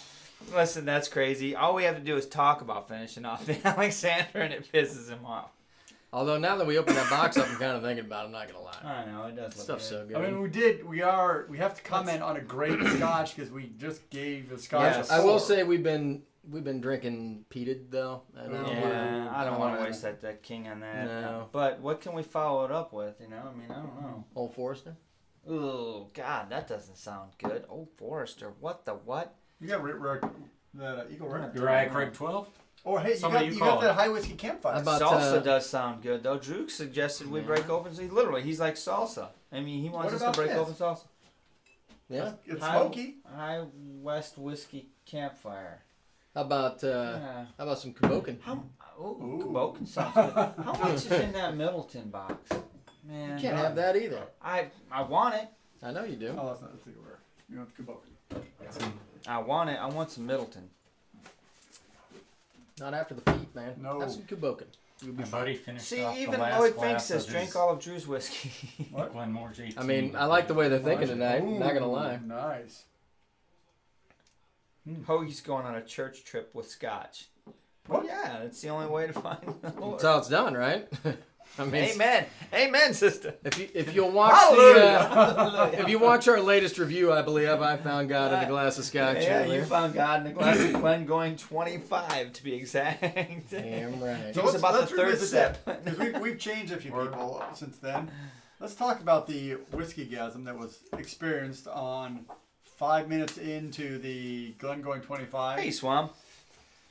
Listen, that's crazy. All we have to do is talk about finishing off the Alexander, and it pisses him off. Although now that we open that box up, I'm kind of thinking about it. I'm not gonna lie. I know it does. Stuff's so good. I mean, we have to comment on a great Scotch because we just gave the Scotch. Yes. a I will 4. say we've been drinking peated though. And I don't want to waste that king on that. No. But what can we follow it up with? I mean, I don't know. Old Forester. Oh God, that doesn't sound good. Old Forester, what the what? You got that Eagle Rare. Dry Craig 12? Or hey, Somebody you you got call that it. high whiskey campfire. How about Salsa does sound good though. Drew suggested we Yeah. break open. So he's like salsa. I mean, he wants What us to about break this? open salsa. Yeah. It's High- smoky. High West whiskey campfire. How about Yeah. how about some Kabokin? Ooh, Kabokin sounds good. How much is in that Middleton box? Man, You can't have that either. I want it. I know you do. Oh, that's not the Eagle Rare. You want the Kabokin. I want it. I want some Middleton. Not after the feet, man. No. Have some Kabokin. You'll be My fine. buddy finished See, off even the last Lloyd glass Fink says of drink his all of Drew's whiskey. Glenmore's 18. I mean, I like the way they're thinking tonight. Ooh, Not gonna lie. Nice. Hoagie's going on a church trip with Scotch. What? Yeah, it's the only way to find the Lord. That's how it's done, right? I mean, Amen. Amen, sister. if you'll watch if you watch our latest review, I believe I found God in a glass of scotch. Yeah, earlier. you found God in a glass of Glengoyne 25 to be exact. Damn right. So it was about the third revisit step. that, 'cause we've changed a few people since then. Let's talk about the whiskey-gasm that was experienced on 5 minutes into the Glengoyne 25. Hey, Swam.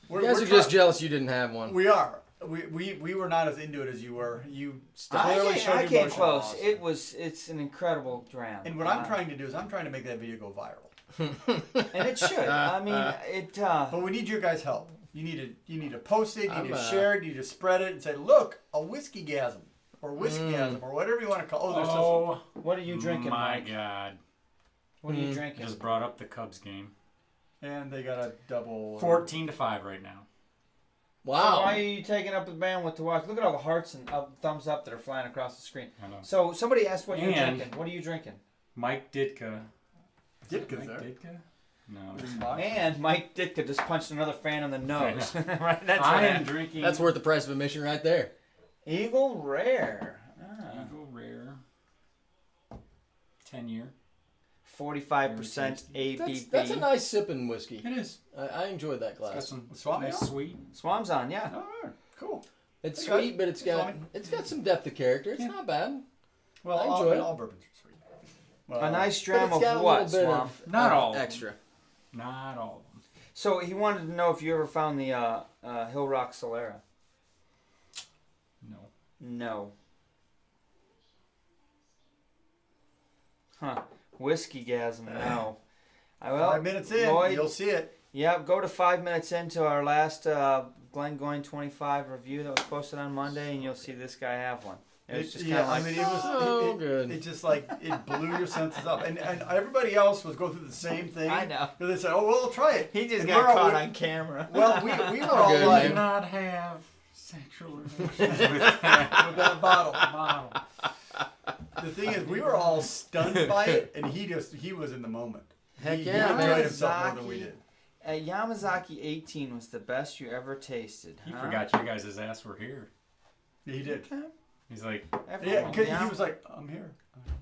You guys are just jealous you didn't have one. We are. We were not as into it as you were. You I clearly showed came emotion. close. It's an incredible dram. And what I'm trying to do is I'm trying to make that video go viral. And it should. I mean, it. But we need your guys' help. You need to post it. You need to I'm, share it. You need to spread it and say, look, a whiskey-gasm or whiskey-gasm or whatever you want to call. There's Oh, What are you drinking, my Mike? God. What are you drinking? Just brought up the Cubs game. and they got a double. 14-5 right now. So Wow. why are you taking up the bandwidth to watch? Look at all the hearts and thumbs up that are flying across the screen. I know. So somebody asked what you're And- drinking. What are you drinking? Mike Ditka. Ditka's Mike there. Ditka? No. And Mike Ditka just punched another fan in the nose. Right? That's I what am happened. drinking That's worth the price of admission right there. Eagle Rare. Eagle Rare 10-year. 45% ABV. That's a nice sipping whiskey. It is. I enjoyed that It's got glass. some Swami nice on? sweet. Swam's on, yeah. Oh, cool. It's Okay. sweet, but it's got some depth of character. It's not bad. Well, I enjoy it. all bourbons are sweet. Well, A nice But dram it's of got a what, little bit Swam? of Not all of them. extra. Not all of them. So he wanted to know if you ever found the Hill Rock Solera. No. No. Huh. Whiskey-gasm, no. 5 minutes in, Lloyd, you'll see it. Yep, go to 5 minutes into our last Glengoyne 25 review that was posted on Monday, and you'll see this guy have one. It was just kind of like, I mean, it was so good. It just like it blew your senses up, and everybody else was going through the same thing. I know. Because they said, "Oh, well, we'll try it." He just And got we're all- caught we- on camera. Well, we were all Good, like man. not have sexual relations with that bottle. The thing is, we were all stunned by it, and he was in the moment. Heck he yeah, enjoyed man. himself more than we did. Yamazaki 18 was the best you ever tasted. He huh? forgot you guys' ass were here. He did. He's like, Yeah, because Yeah. he was like, "I'm here."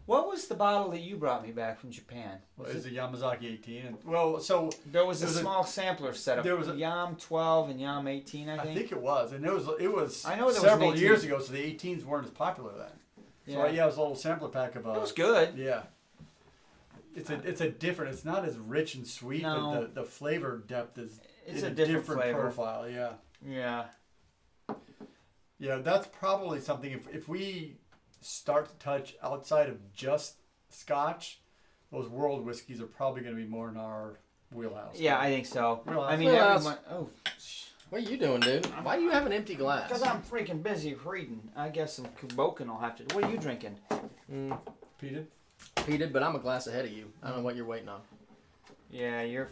What was the bottle that you brought me back from Japan? Well, it's a Yamazaki 18, and well, so There was a There was a- small sampler set of there was a- Yam 12 and Yam 18, I I think. think it was, and it was I know there was several an 18. years ago, so the 18s weren't as popular then. So yeah, it was a little sampler pack of. It was good. Yeah. It's a different. It's not as rich and sweet, No. but the flavor depth is It's in a different flavor. profile. Yeah. Yeah. Yeah, that's probably something. If we start to touch outside of just Scotch, those world whiskeys are probably going to be more in our wheelhouse. Yeah, I think so. Real I mean, Well, everyone. Oh, What are you doing, dude? Why do you have an empty glass? Because I'm freaking busy reading. I guess some Kubokin will have to. What are you drinking? Peated? Peated, but I'm a glass ahead of you. I don't know what you're waiting on. Yeah, you're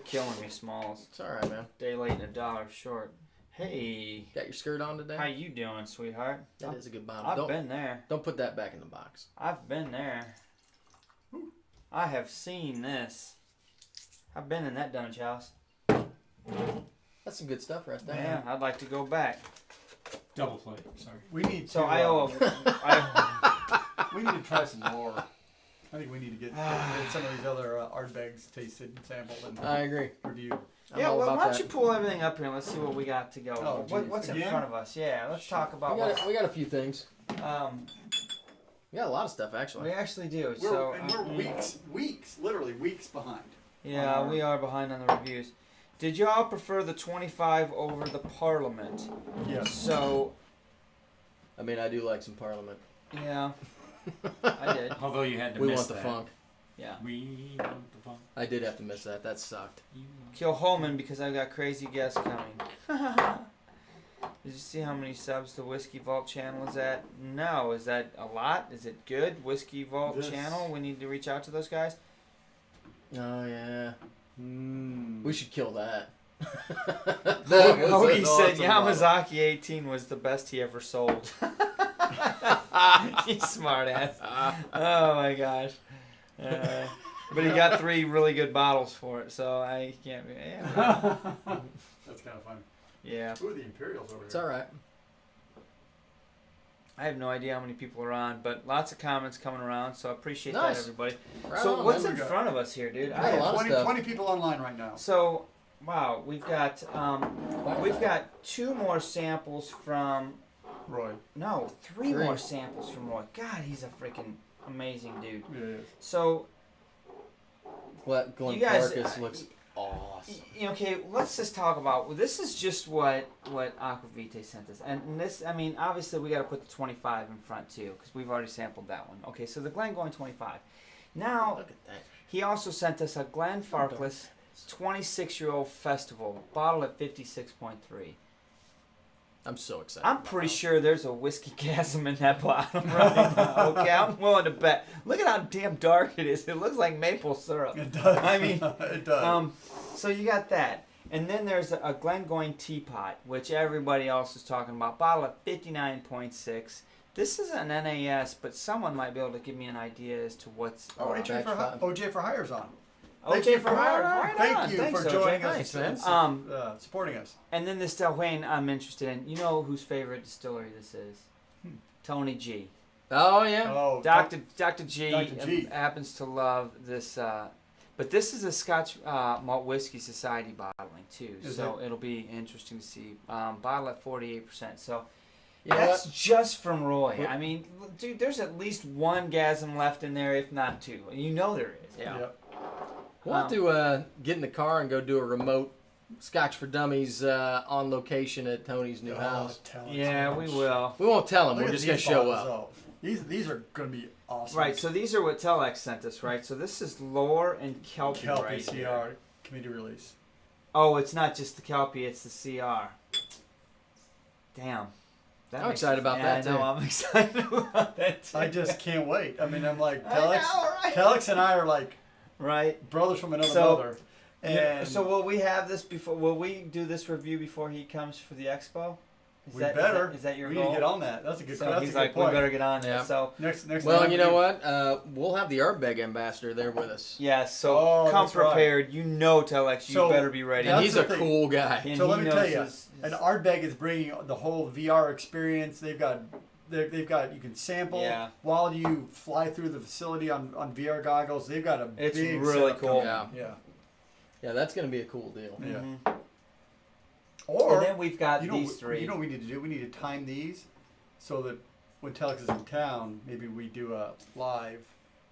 killing me, Smalls. It's all right, man. Day late and $1 short. Hey. Got your skirt on today? How you doing, sweetheart? That is a good bottle. I've been there. Don't put that back in the box. I've been there. I have seen this. I've been in that Dunge house. That's some good stuff right there. Yeah, I'd like to go back. Double plate. Sorry. We need So to, I owe. we need to try some more. I think we need to get some of these other Ardbegs tasted and sampled and I agree. reviewed. I'm Yeah, all well, about why don't that. you pull everything up here and let's see what we got to go. Oh, What's in again? front of us? Yeah, let's talk about We got a few things. what. We got a lot of stuff, actually. We actually do. We're weeks, literally weeks behind. Yeah, we are behind on the reviews. Did y'all prefer the 25 over the Parliament? Yes. So, I mean, I do like some Parliament. yeah, I did. Although you had to We miss want the that. funk. Yeah. We want the funk. I did have to miss that. That sucked. Kill Holman because I've got crazy guests coming. Did you see how many subs the Whiskey Vault channel is at? No. Is that a lot? Is it good? Whiskey Vault This- channel? We need to reach out to those guys? Oh, yeah. Mm. We should kill that. Hoagie said Yamazaki 18 was the best he ever sold. You smart ass. Oh my gosh. But he got 3 really good bottles for it, so I can't. Yeah. That's kind of fun. Yeah. Who are the Imperials over It's here? all right. I have no idea how many people are on, but lots of comments coming around, so I appreciate Nice. that, everybody. Right So on, what's man. in front of us here, dude? got a lot of 20, stuff. 20 people online right now. So, wow, we've got 2 more samples from. Roy. No, 3 Three. more samples from Roy. God, he's a freaking amazing dude. Yeah, yeah. So, Glenn you guys, Farkas looks awesome. Okay, let's just talk about. Well, this is just what Aquavite sent us, and this. I mean, obviously we got to put the 25 in front too, because we've already sampled that one. Okay, so the Glengoyne 25. Now Look at that. he also sent us a Glen Farkless 26-year-old festival bottle at 56.3. I'm so excited. I'm pretty sure there's a whiskey chasm in that bottle right now. Okay, I'm willing to bet. Look at how damn dark it is. It looks like maple syrup. It does. I mean, it does. So you got that. And then there's a Glengoyne teapot, which everybody else is talking about. Bottle at 59.6. This is an NAS, but someone might be able to give me an idea as to what's... OJ for Hire's on. OJ for Hire. Right Thank on. you Thanks, for OJ. joining Thanks, us, man. supporting us. And then this Del Wayne I'm interested in. You know whose favorite distillery this is? Tony G. Oh, yeah. Oh, Dr. G, Dr. G. happens to love this, but this is a Scotch Malt Whisky Society bottling too, so it'll be interesting to see. Bottle at 48%, so You know that's what? just from Roy. I mean, dude, there's at least 1 gasm left in there, if not 2. You know there is. Yeah. Yep. We'll have to get in the car and go do a remote Scotch for Dummies on location at Tony's new house. Yeah, we will. We won't tell him. Look We're at just these going to show bottles, up. though. These are going to be awesome. Right, so these are what Telex sent us, right? So this is Lore and Kelpie, Kelpie right CR here. committee release. Oh, it's not just the Kelpie, it's the CR. Damn. I'm excited about that, I know, too. I'm excited about that too. I just can't wait. I mean, I'm like, I know, right? Telex and I are like Right. brothers from another So- mother. Yeah, And so will we have this before? Will we do this review before he comes for the expo? we better. Is that your we goal? need to get on that. That's a good. So that's he's a good like, point. we better get on Yeah. there. So Next. Well, time you we- know what? We'll have the Ardbeg ambassador there with us. yeah, so Oh, come that's right. prepared. You know, Telex, you So, better be ready. And That's he's the a thing. cool guy. And So let he me tell knows you, his- and Ardbeg is bringing the whole VR experience. They've got you can sample Yeah. while you fly through the facility on VR goggles. They've got a It's big really setup cool. coming. Yeah. Yeah, that's going to be a cool deal. Yeah. Mhm. Or And then we've got you know, these 3. You know what we need to do? We need to time these so that when Telex is in town, maybe we do a live.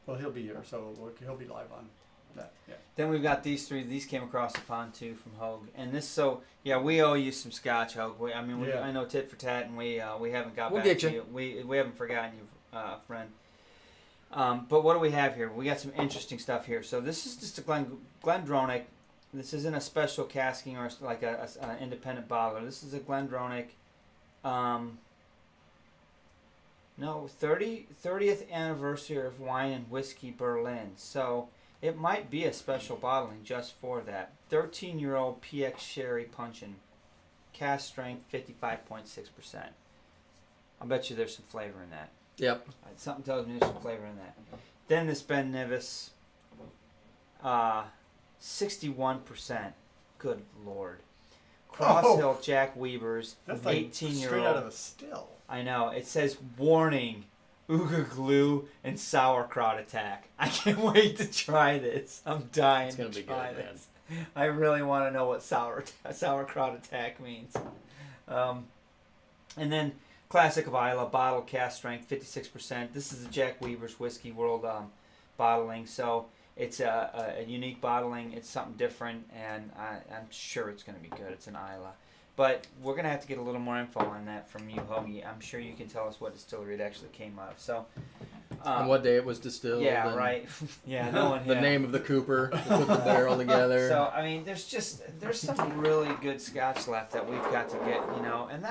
Well, he'll be here, so he'll be live on that. Yeah. Then we've got these 3. These came across the pond too from Hogue. And this, so yeah, we owe you some Scotch, Hogue. I mean, Yeah. I know tit for tat, and we haven't got We'll back get to you. you. We haven't forgotten you, friend. But what do we have here? We got some interesting stuff here. So this is just a Glendronach This isn't a special casking or like an independent bottler. This is a Glendronach. No, 30th anniversary of Wine and Whiskey Berlin. So it might be a special bottling just for that. 13-year-old PX Sherry Punchin. Cast strength 55.6%. I bet you there's some flavor in that. Yep. Something tells me there's some flavor in that. Then this Ben Nevis, 61%. Good Lord. Cross Hill Jack Weber's, That's like 18-year-old. straight out of a still. I know. It says warning, Ooga glue and sauerkraut attack. I can't wait to try this. I'm dying It's gonna to be try good, man. this. I really want to know what sauerkraut attack means. And then Classic of Isla, bottle cast strength, 56%. This is the Jack Weber's Whiskey World bottling, so it's a unique bottling. It's something different, and I'm sure it's going to be good. It's an Isla. But we're going to have to get a little more info on that from you, Hoagie. I'm sure you can tell us what distillery it actually came out of. So, And what day it was distilled. yeah, and right. Yeah, no one. The yeah. name of the cooper that put the barrel together. So I mean, there's some really good Scotch left that we've got to get, and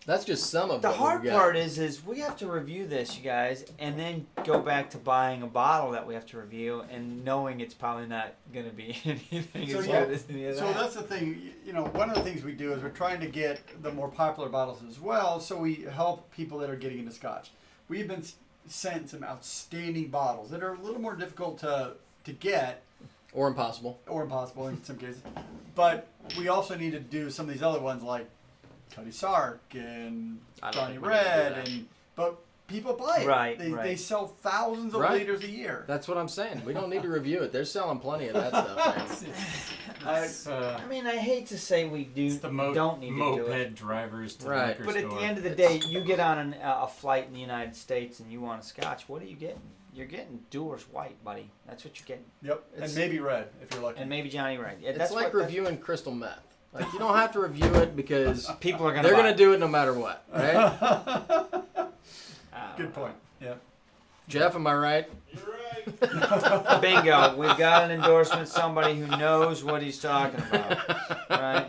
that's just some of the what hard we've got. part is we have to review this, you guys, and then go back to buying a bottle that we have to review and knowing it's probably not going to be anything So, as yeah, good as any of So that. that's the thing. One of the things we do is we're trying to get the more popular bottles as well, so we help people that are getting into Scotch. We've been sent some outstanding bottles that are a little more difficult to get, Or impossible. or impossible in some cases. But we also need to do some of these other ones like Cuddy Sark and I don't Johnny think we need to do Red, that. but people buy it. Right, They right. sell thousands of Right. liters a year. That's what I'm saying. We don't need to review it. They're selling plenty of that stuff, man. I mean, I hate to say we it's the don't need to do it. moped drivers to Right. the liquor But at store. the end of the day, you get on a flight in the United States and you want a Scotch. What are you getting? You're getting Dewar's White, buddy. That's what you're getting, Yep, It's- and maybe Red if you're lucky. and maybe Johnny Red. Yeah, It's that's like what reviewing crystal meth. Like, you don't have to review it because people are gonna. they're buy going to do it no matter what, right? Good point. Yeah. Jeff, am I right? Bingo. We've got an endorsement. Somebody who knows what he's talking about. Right.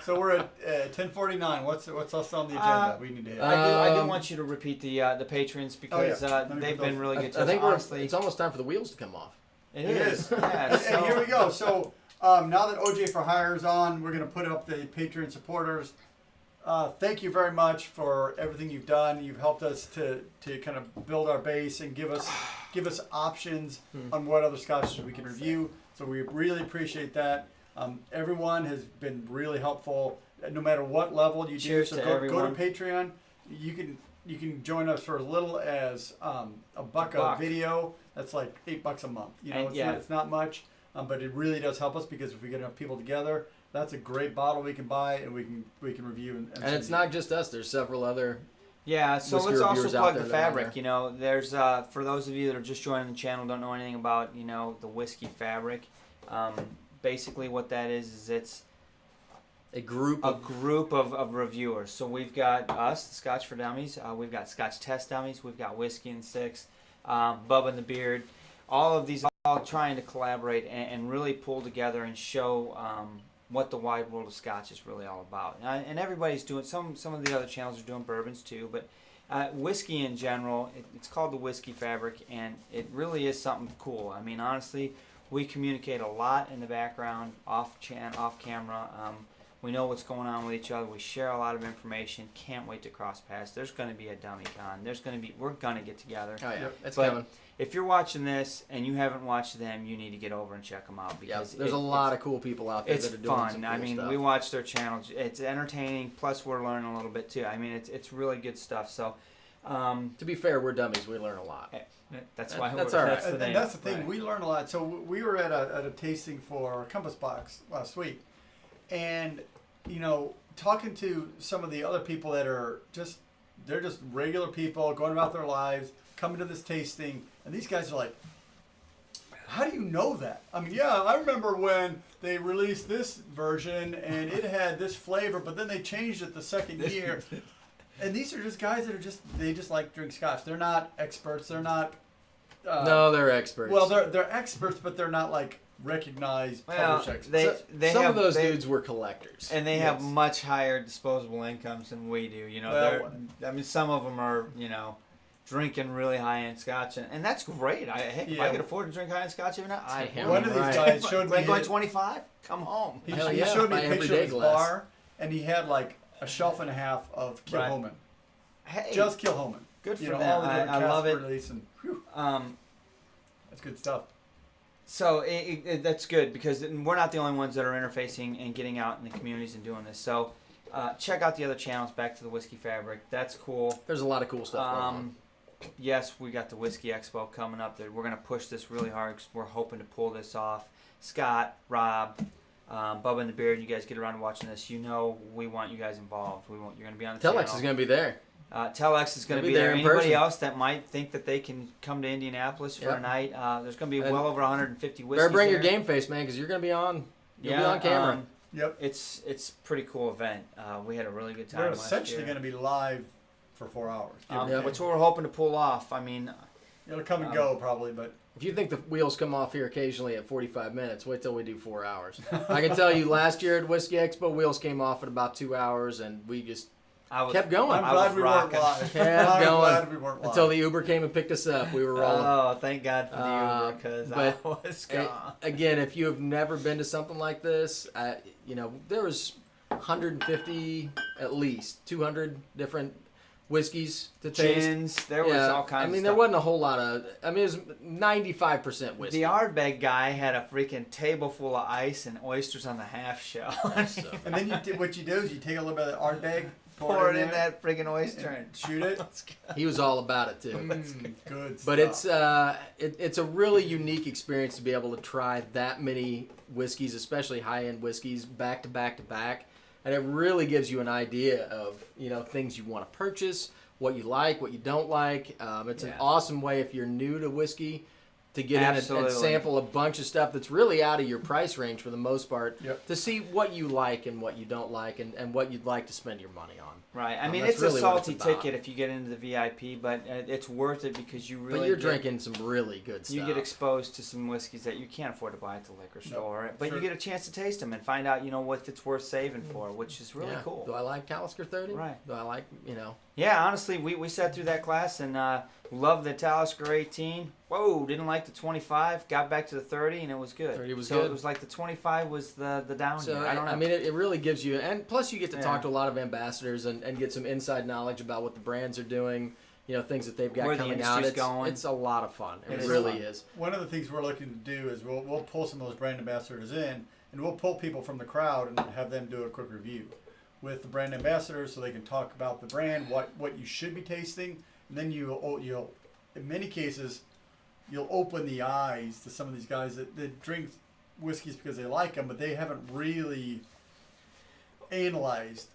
So we're at 10:49. What's else on the agenda? We need to hit. I do Um, want you to repeat the patrons because Let me they've put been those- really good to I us. think Honestly, it's almost time for the wheels to come off. it is. Yeah, And here we go. So now that OJ for Hire is on, we're going to put up the Patreon supporters. Thank you very much for everything you've done. You've helped us to kind of build our base and give us options on what other scotches we can review. So we really appreciate that. Everyone has been really helpful, no matter what level you Cheers do. to So go everyone. to Patreon. You can join us for as little as a buck a video. That's like $8 a month. And It's not much, but it really does help us because if we get enough people together, that's a great bottle we can buy and we can review. And And it's not just us. There's several other. Yeah, so Whiskey let's also reviewers out plug there the that are fabric. there. There's for those of you that are just joining the channel, don't know anything about the whiskey fabric. Basically, what that is it's A group a of group of reviewers. So we've got us, the Scotch for Dummies. We've got Scotch Test Dummies. We've got Whiskey and Six, Bubba and the Beard. All of these all trying to collaborate and really pull together and show what the wide world of Scotch is really all about. And everybody's doing some of the other channels are doing bourbons too, but whiskey in general, it's called the Whiskey Fabric, and it really is something cool. I mean, honestly, we communicate a lot in the background, off camera. We know what's going on with each other. We share a lot of information. Can't wait to cross paths. There's going to be a dummy con. We're going to get together. Oh yeah, it's But coming. If you're watching this and you haven't watched them, you need to get over and check them out Yeah, because there's a lot of cool people out there it's that are doing fun. some cool I mean, stuff. we watch their channels. It's entertaining. Plus, we're learning a little bit too. I mean, it's really good stuff. So, To be fair, we're dummies. We learn a lot. that's why That's we're, all right. that's the And name. that's the thing. Right. We learn a lot. So we were at a tasting for Compass Box last week, and talking to some of the other people that are they're just regular people going about their lives, coming to this tasting, and these guys are like, how do you know that? I mean, yeah, I remember when they released this version and it had this flavor, but then they changed it the second year. And these are just guys that they just like drink scotch. They're not experts. They're not. No, they're experts. Well, they're experts, but they're not like recognized Well, published experts. Some of those dudes were collectors. And they have Yes. much higher disposable incomes than we do. You know, Well, I mean, some of them are, you know, drinking really high-end scotch, and that's great. Heck, if I Yeah. could afford to drink high-end scotch even now, I Damn would. One of these right. guys showed me. Glengoyne 25? Come home. He, Hell he yeah, showed me my a picture everyday of his glass. bar, and he had like a shelf and a half of Right. Kilhoman. Hey, Just Kilhoman. good for You know, them. all the different I love it. release and whew, Um, that's good stuff. So that's good because we're not the only ones that are interfacing and getting out in the communities and doing this. So check out the other channels. Back to the Whiskey Fabric. That's cool. There's a lot of cool stuff going on. Yes, we got the Whiskey Expo coming up. We're going to push this really hard because we're hoping to pull this off. Scott, Rob, Bubba and the Beard, you guys get around to watching this. You know we want you guys involved. You're going to be on the channel. Telex is going to be there. Telex is going to be there. in Anybody person. else that might think that they can come to Indianapolis for a Yep. night, there's going to be And well over 150 whiskeys Better bring your there. game face, man, because you're going to be on. You'll be Yeah, on camera. Yep. It's a pretty cool event. We had a really good time We're last essentially year. going to be live for 4 hours. give or Yep. take. Which we're hoping to pull off. I mean, It'll come and go probably, but If you think the wheels come off here occasionally at 45 minutes, wait till we do 4 hours. I can tell you, last year at Whiskey Expo, wheels came off at about 2 hours, and we just I was kept going. I'm I glad was we rocking. weren't live. Kept I'm going glad we weren't live. until the Uber came and picked us up. We were rolling. Oh, thank God for the Uber because I but- was gone. Again, if you have never been to something like this, there was 150, at least 200 different whiskeys to taste. Gins, there was all kinds. I mean, of there stuff. wasn't a whole lot of. I mean, it was 95% whiskey. The Ardbeg guy had a freaking table full of ice and oysters on the half shell. And then what you do is you take a little bit of the Ardbeg, Pour it in there, that freaking oyster and and shoot it. He was all about it too. Good stuff. But it's a really unique experience to be able to try that many whiskeys, especially high-end whiskeys, back to back to back, and it really gives you an idea of things you want to purchase, what you like, what you don't like. It's an Yeah. awesome way if you're new to whiskey to get in and Absolutely. sample a bunch of stuff that's really out of your price range for the most part, Yep. to see what you like and what you don't like and what you'd like to spend your money on. Right. I mean, That's it's really a what it's salty about. ticket if you get into the VIP, but it's worth it because you really But you're get, drinking some really good stuff. you get exposed to some whiskeys that you can't afford to buy at the liquor store, but sure. you get a chance to taste them and find out, what it's worth saving for, which is really Yeah. cool. Do I like Talisker 30? Right. Do I like, Yeah, honestly, we sat through that class and loved the Talisker 18. Whoa, didn't like the 25. Got back to the 30 and it was good. 30 was so good. it was like the 25 was the down So, year. I don't know. I mean, it really gives you, and plus you get to Yeah. talk to a lot of ambassadors and get some inside knowledge about what the brands are doing, things that they've got Where the coming out. industry's going. It's a lot of fun. It, It is really fun. is. One of the things we're looking to do is we'll pull some of those brand ambassadors in, and we'll pull people from the crowd and have them do a quick review with the brand ambassadors, so they can talk about the brand, what you should be tasting, and then you'll in many cases you'll open the eyes to some of these guys that drink whiskeys because they like them, but they haven't really analyzed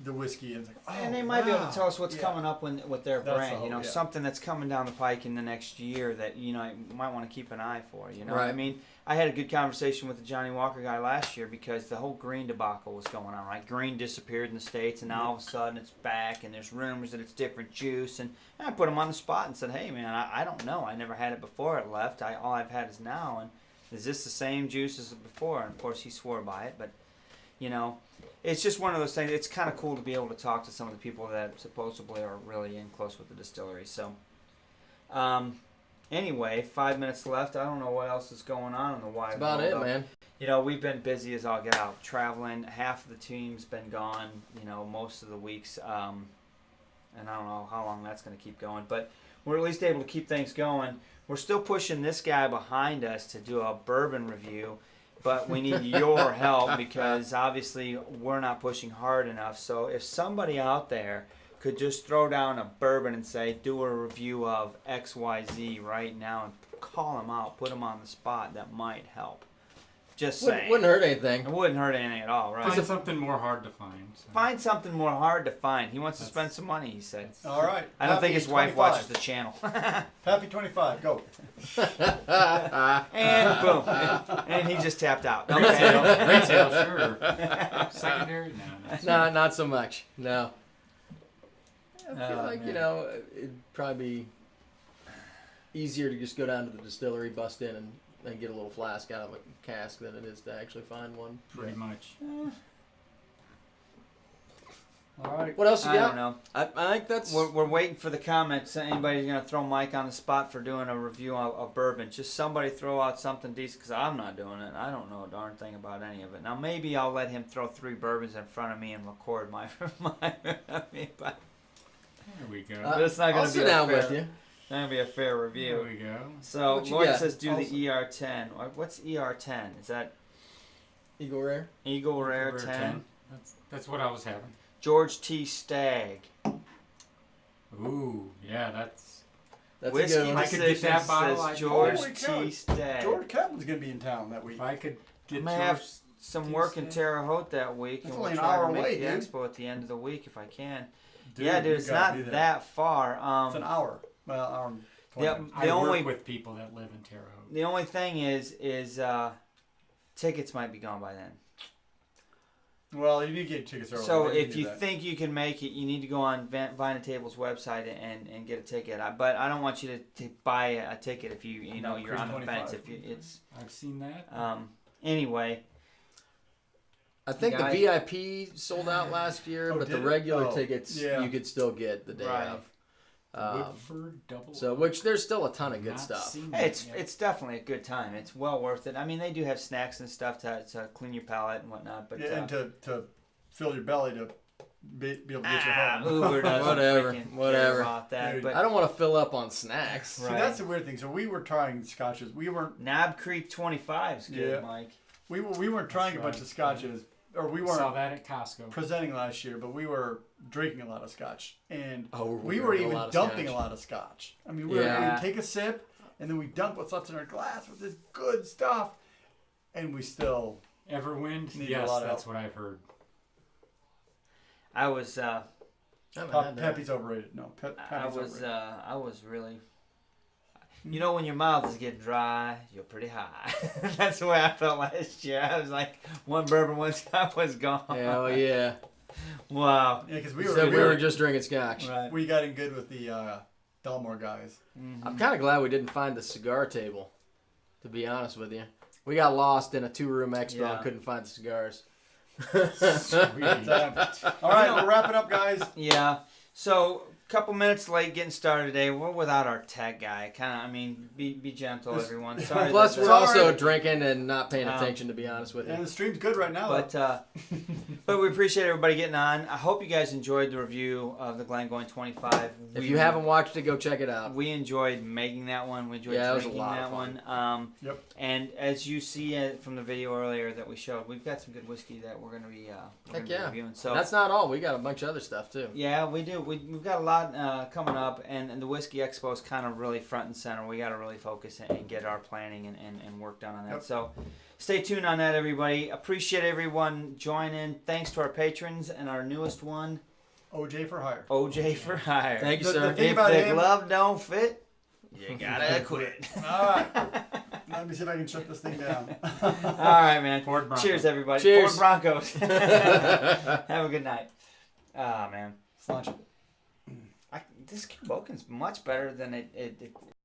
the whiskey, and it's like, oh, and they might be able wow. to tell us what's Yeah. coming up with their That's brand. the whole- yeah. Something that's coming down the pike in the next year that you might want to keep an eye for. I Right. mean, I had a good conversation with the Johnny Walker guy last year because the whole green debacle was going on. Right, green disappeared in the States, and now all of a sudden it's back, and there's rumors that it's different juice. And I put him on the spot and said, "Hey, man, I don't know. I never had it before it left. All I've had is now. And is this the same juice as before?" And of course, he swore by it, but it's just one of those things. It's kind of cool to be able to talk to some of the people that supposedly are really in close with the distillery. So, anyway, 5 minutes left. I don't know what else is going on in the wide That's about world. it, man. We've been busy as all get out, traveling. Half of the team's been gone, most of the weeks. And I don't know how long that's going to keep going, but we're at least able to keep things going. We're still pushing this guy behind us to do a bourbon review, but we need your help because obviously we're not pushing hard enough. So if somebody out there could just throw down a bourbon and say, do a review of XYZ right now and call them out, put them on the spot, that might help. Just saying. Wouldn't hurt anything. It wouldn't hurt anything at all, right? Find something more hard to find. So. Find something more hard to find. He wants to spend some money, he said. All right. I don't think Happy his wife 25. watches the channel. Happy 25. Go. And boom. And he just tapped out. Okay. Retail, sure. Secondary, no. Not so much. No. I feel Oh, like, man. it'd probably be easier to just go down to the distillery, bust in, and and get a little flask out of a cask than it is to actually find one. Pretty much. All right. What else you I got? don't know. I think that's. We're waiting for the comments. Anybody's gonna throw Mike on the spot for doing a review of bourbon? Just somebody throw out something decent, because I'm not doing it. I don't know a darn thing about any of it. Now maybe I'll let him throw 3 bourbons in front of me and record my but There we go. it's not gonna I'll be sit a down fair, with you. not gonna be a fair There review. we go. So What you Lloyd got? says do Also- the ER10. What's ER10? Is that Eagle Rare. Eagle Rare Rare 10? That's what I was having. George T. Stagg. Ooh, yeah, that's. That's Whiskey a good If one. I could get Decisions that bottle, says I'd- George Holy cow. T. Stagg. George Captain's gonna be in town that week. If I could I get may have George some work in Tuesday. Terre Haute that week, That's and only we'll an try hour to make away, the dude. expo at the end of the week if I can. Dude, yeah, dude, you it's gotta not be there. that far. It's an hour. Well, hour and 20 Yeah. minutes. I The only- work with people that live in Terre Haute. The only thing is tickets might be gone by then. Well, you need to get tickets early. So They can if do you that. think you can make it, you need to go on Vine & Table's website and get a ticket. But I don't want you to buy a ticket if you know No, you're on the 25. fence. If you, it's I've seen that. anyway. I think the Guys- VIP sold out last year, Oh, but the did it? regular Oh, tickets yeah. you could still get the day Right. of. Woodford double. So, which there's still a ton of good Not stuff. seen Hey, that yet. it's definitely a good time. It's well worth it. I mean, they do have snacks and stuff to clean your palate and whatnot. But Yeah, and to fill your belly to be able to get you home. Uber doesn't Whatever, freaking whatever. care about that. Dude, But I don't want to fill up on snacks. See, Right. that's the weird thing. So we were trying scotches. We weren't Knob Creek 25 is good, Yeah. Mike. we weren't trying a That's bunch right. of scotches, or we Saw weren't that at Costco. presenting last year, but we were drinking a lot of scotch, and Oh, we were even dumping a lot of scotch. I mean, Yeah. we'd take a sip, and then we dump what's left in our glass with this good stuff, and we still Everwind? Need a Yes, lot of that's help. what I've heard. I was Peppy's overrated. No, Peppy's overrated. I was really. You know, when your mouth is getting dry, you're pretty high. That's the way I felt last year. I was like, one bourbon, one scotch was gone. Hell yeah. Wow. Yeah, because We we were were just drinking scotch. Right. we got in good with the Dalmore guys. I'm kind of glad we didn't find the cigar table, to be honest with you. We got lost in a 2-room expo Yeah. and couldn't find the cigars. Sweet. All right, we're wrapping up, guys. Yeah. So, a couple minutes late getting started today. We're without our tech guy. Be gentle, This- everyone. Sorry. Plus, that- we're Sorry. also drinking and not paying Um, attention, to be honest with you. And the stream's good right now. But we appreciate everybody getting on. I hope you guys enjoyed the review of the Glengoyne 25. If you haven't watched it, go check it out. We enjoyed making that one. We enjoyed Yeah, it was a drinking lot that of fun. one. Yep. And as you see from the video earlier that we showed, we've got some good whiskey that we're going to be, Heck yeah. reviewing. So That's not all. We got a bunch of other stuff, too. yeah, we do. We've got a lot coming up, and the Whiskey Expo is kind of really front and center. We got to really focus and get our planning and work done on that. Yep. So stay tuned on that, everybody. Appreciate everyone joining. Thanks to our patrons and our newest one, OJ for hire. OJ for Hire. Thank you, The- sir. the thing If about the him- glove don't fit, you gotta quit. All right. Let me see if I can shut this thing down. All right, man. Ford Bronco. Cheers, everybody. Cheers. Ford Broncos. Have a good night. Ah, man. Launch it. This Boken's much better than it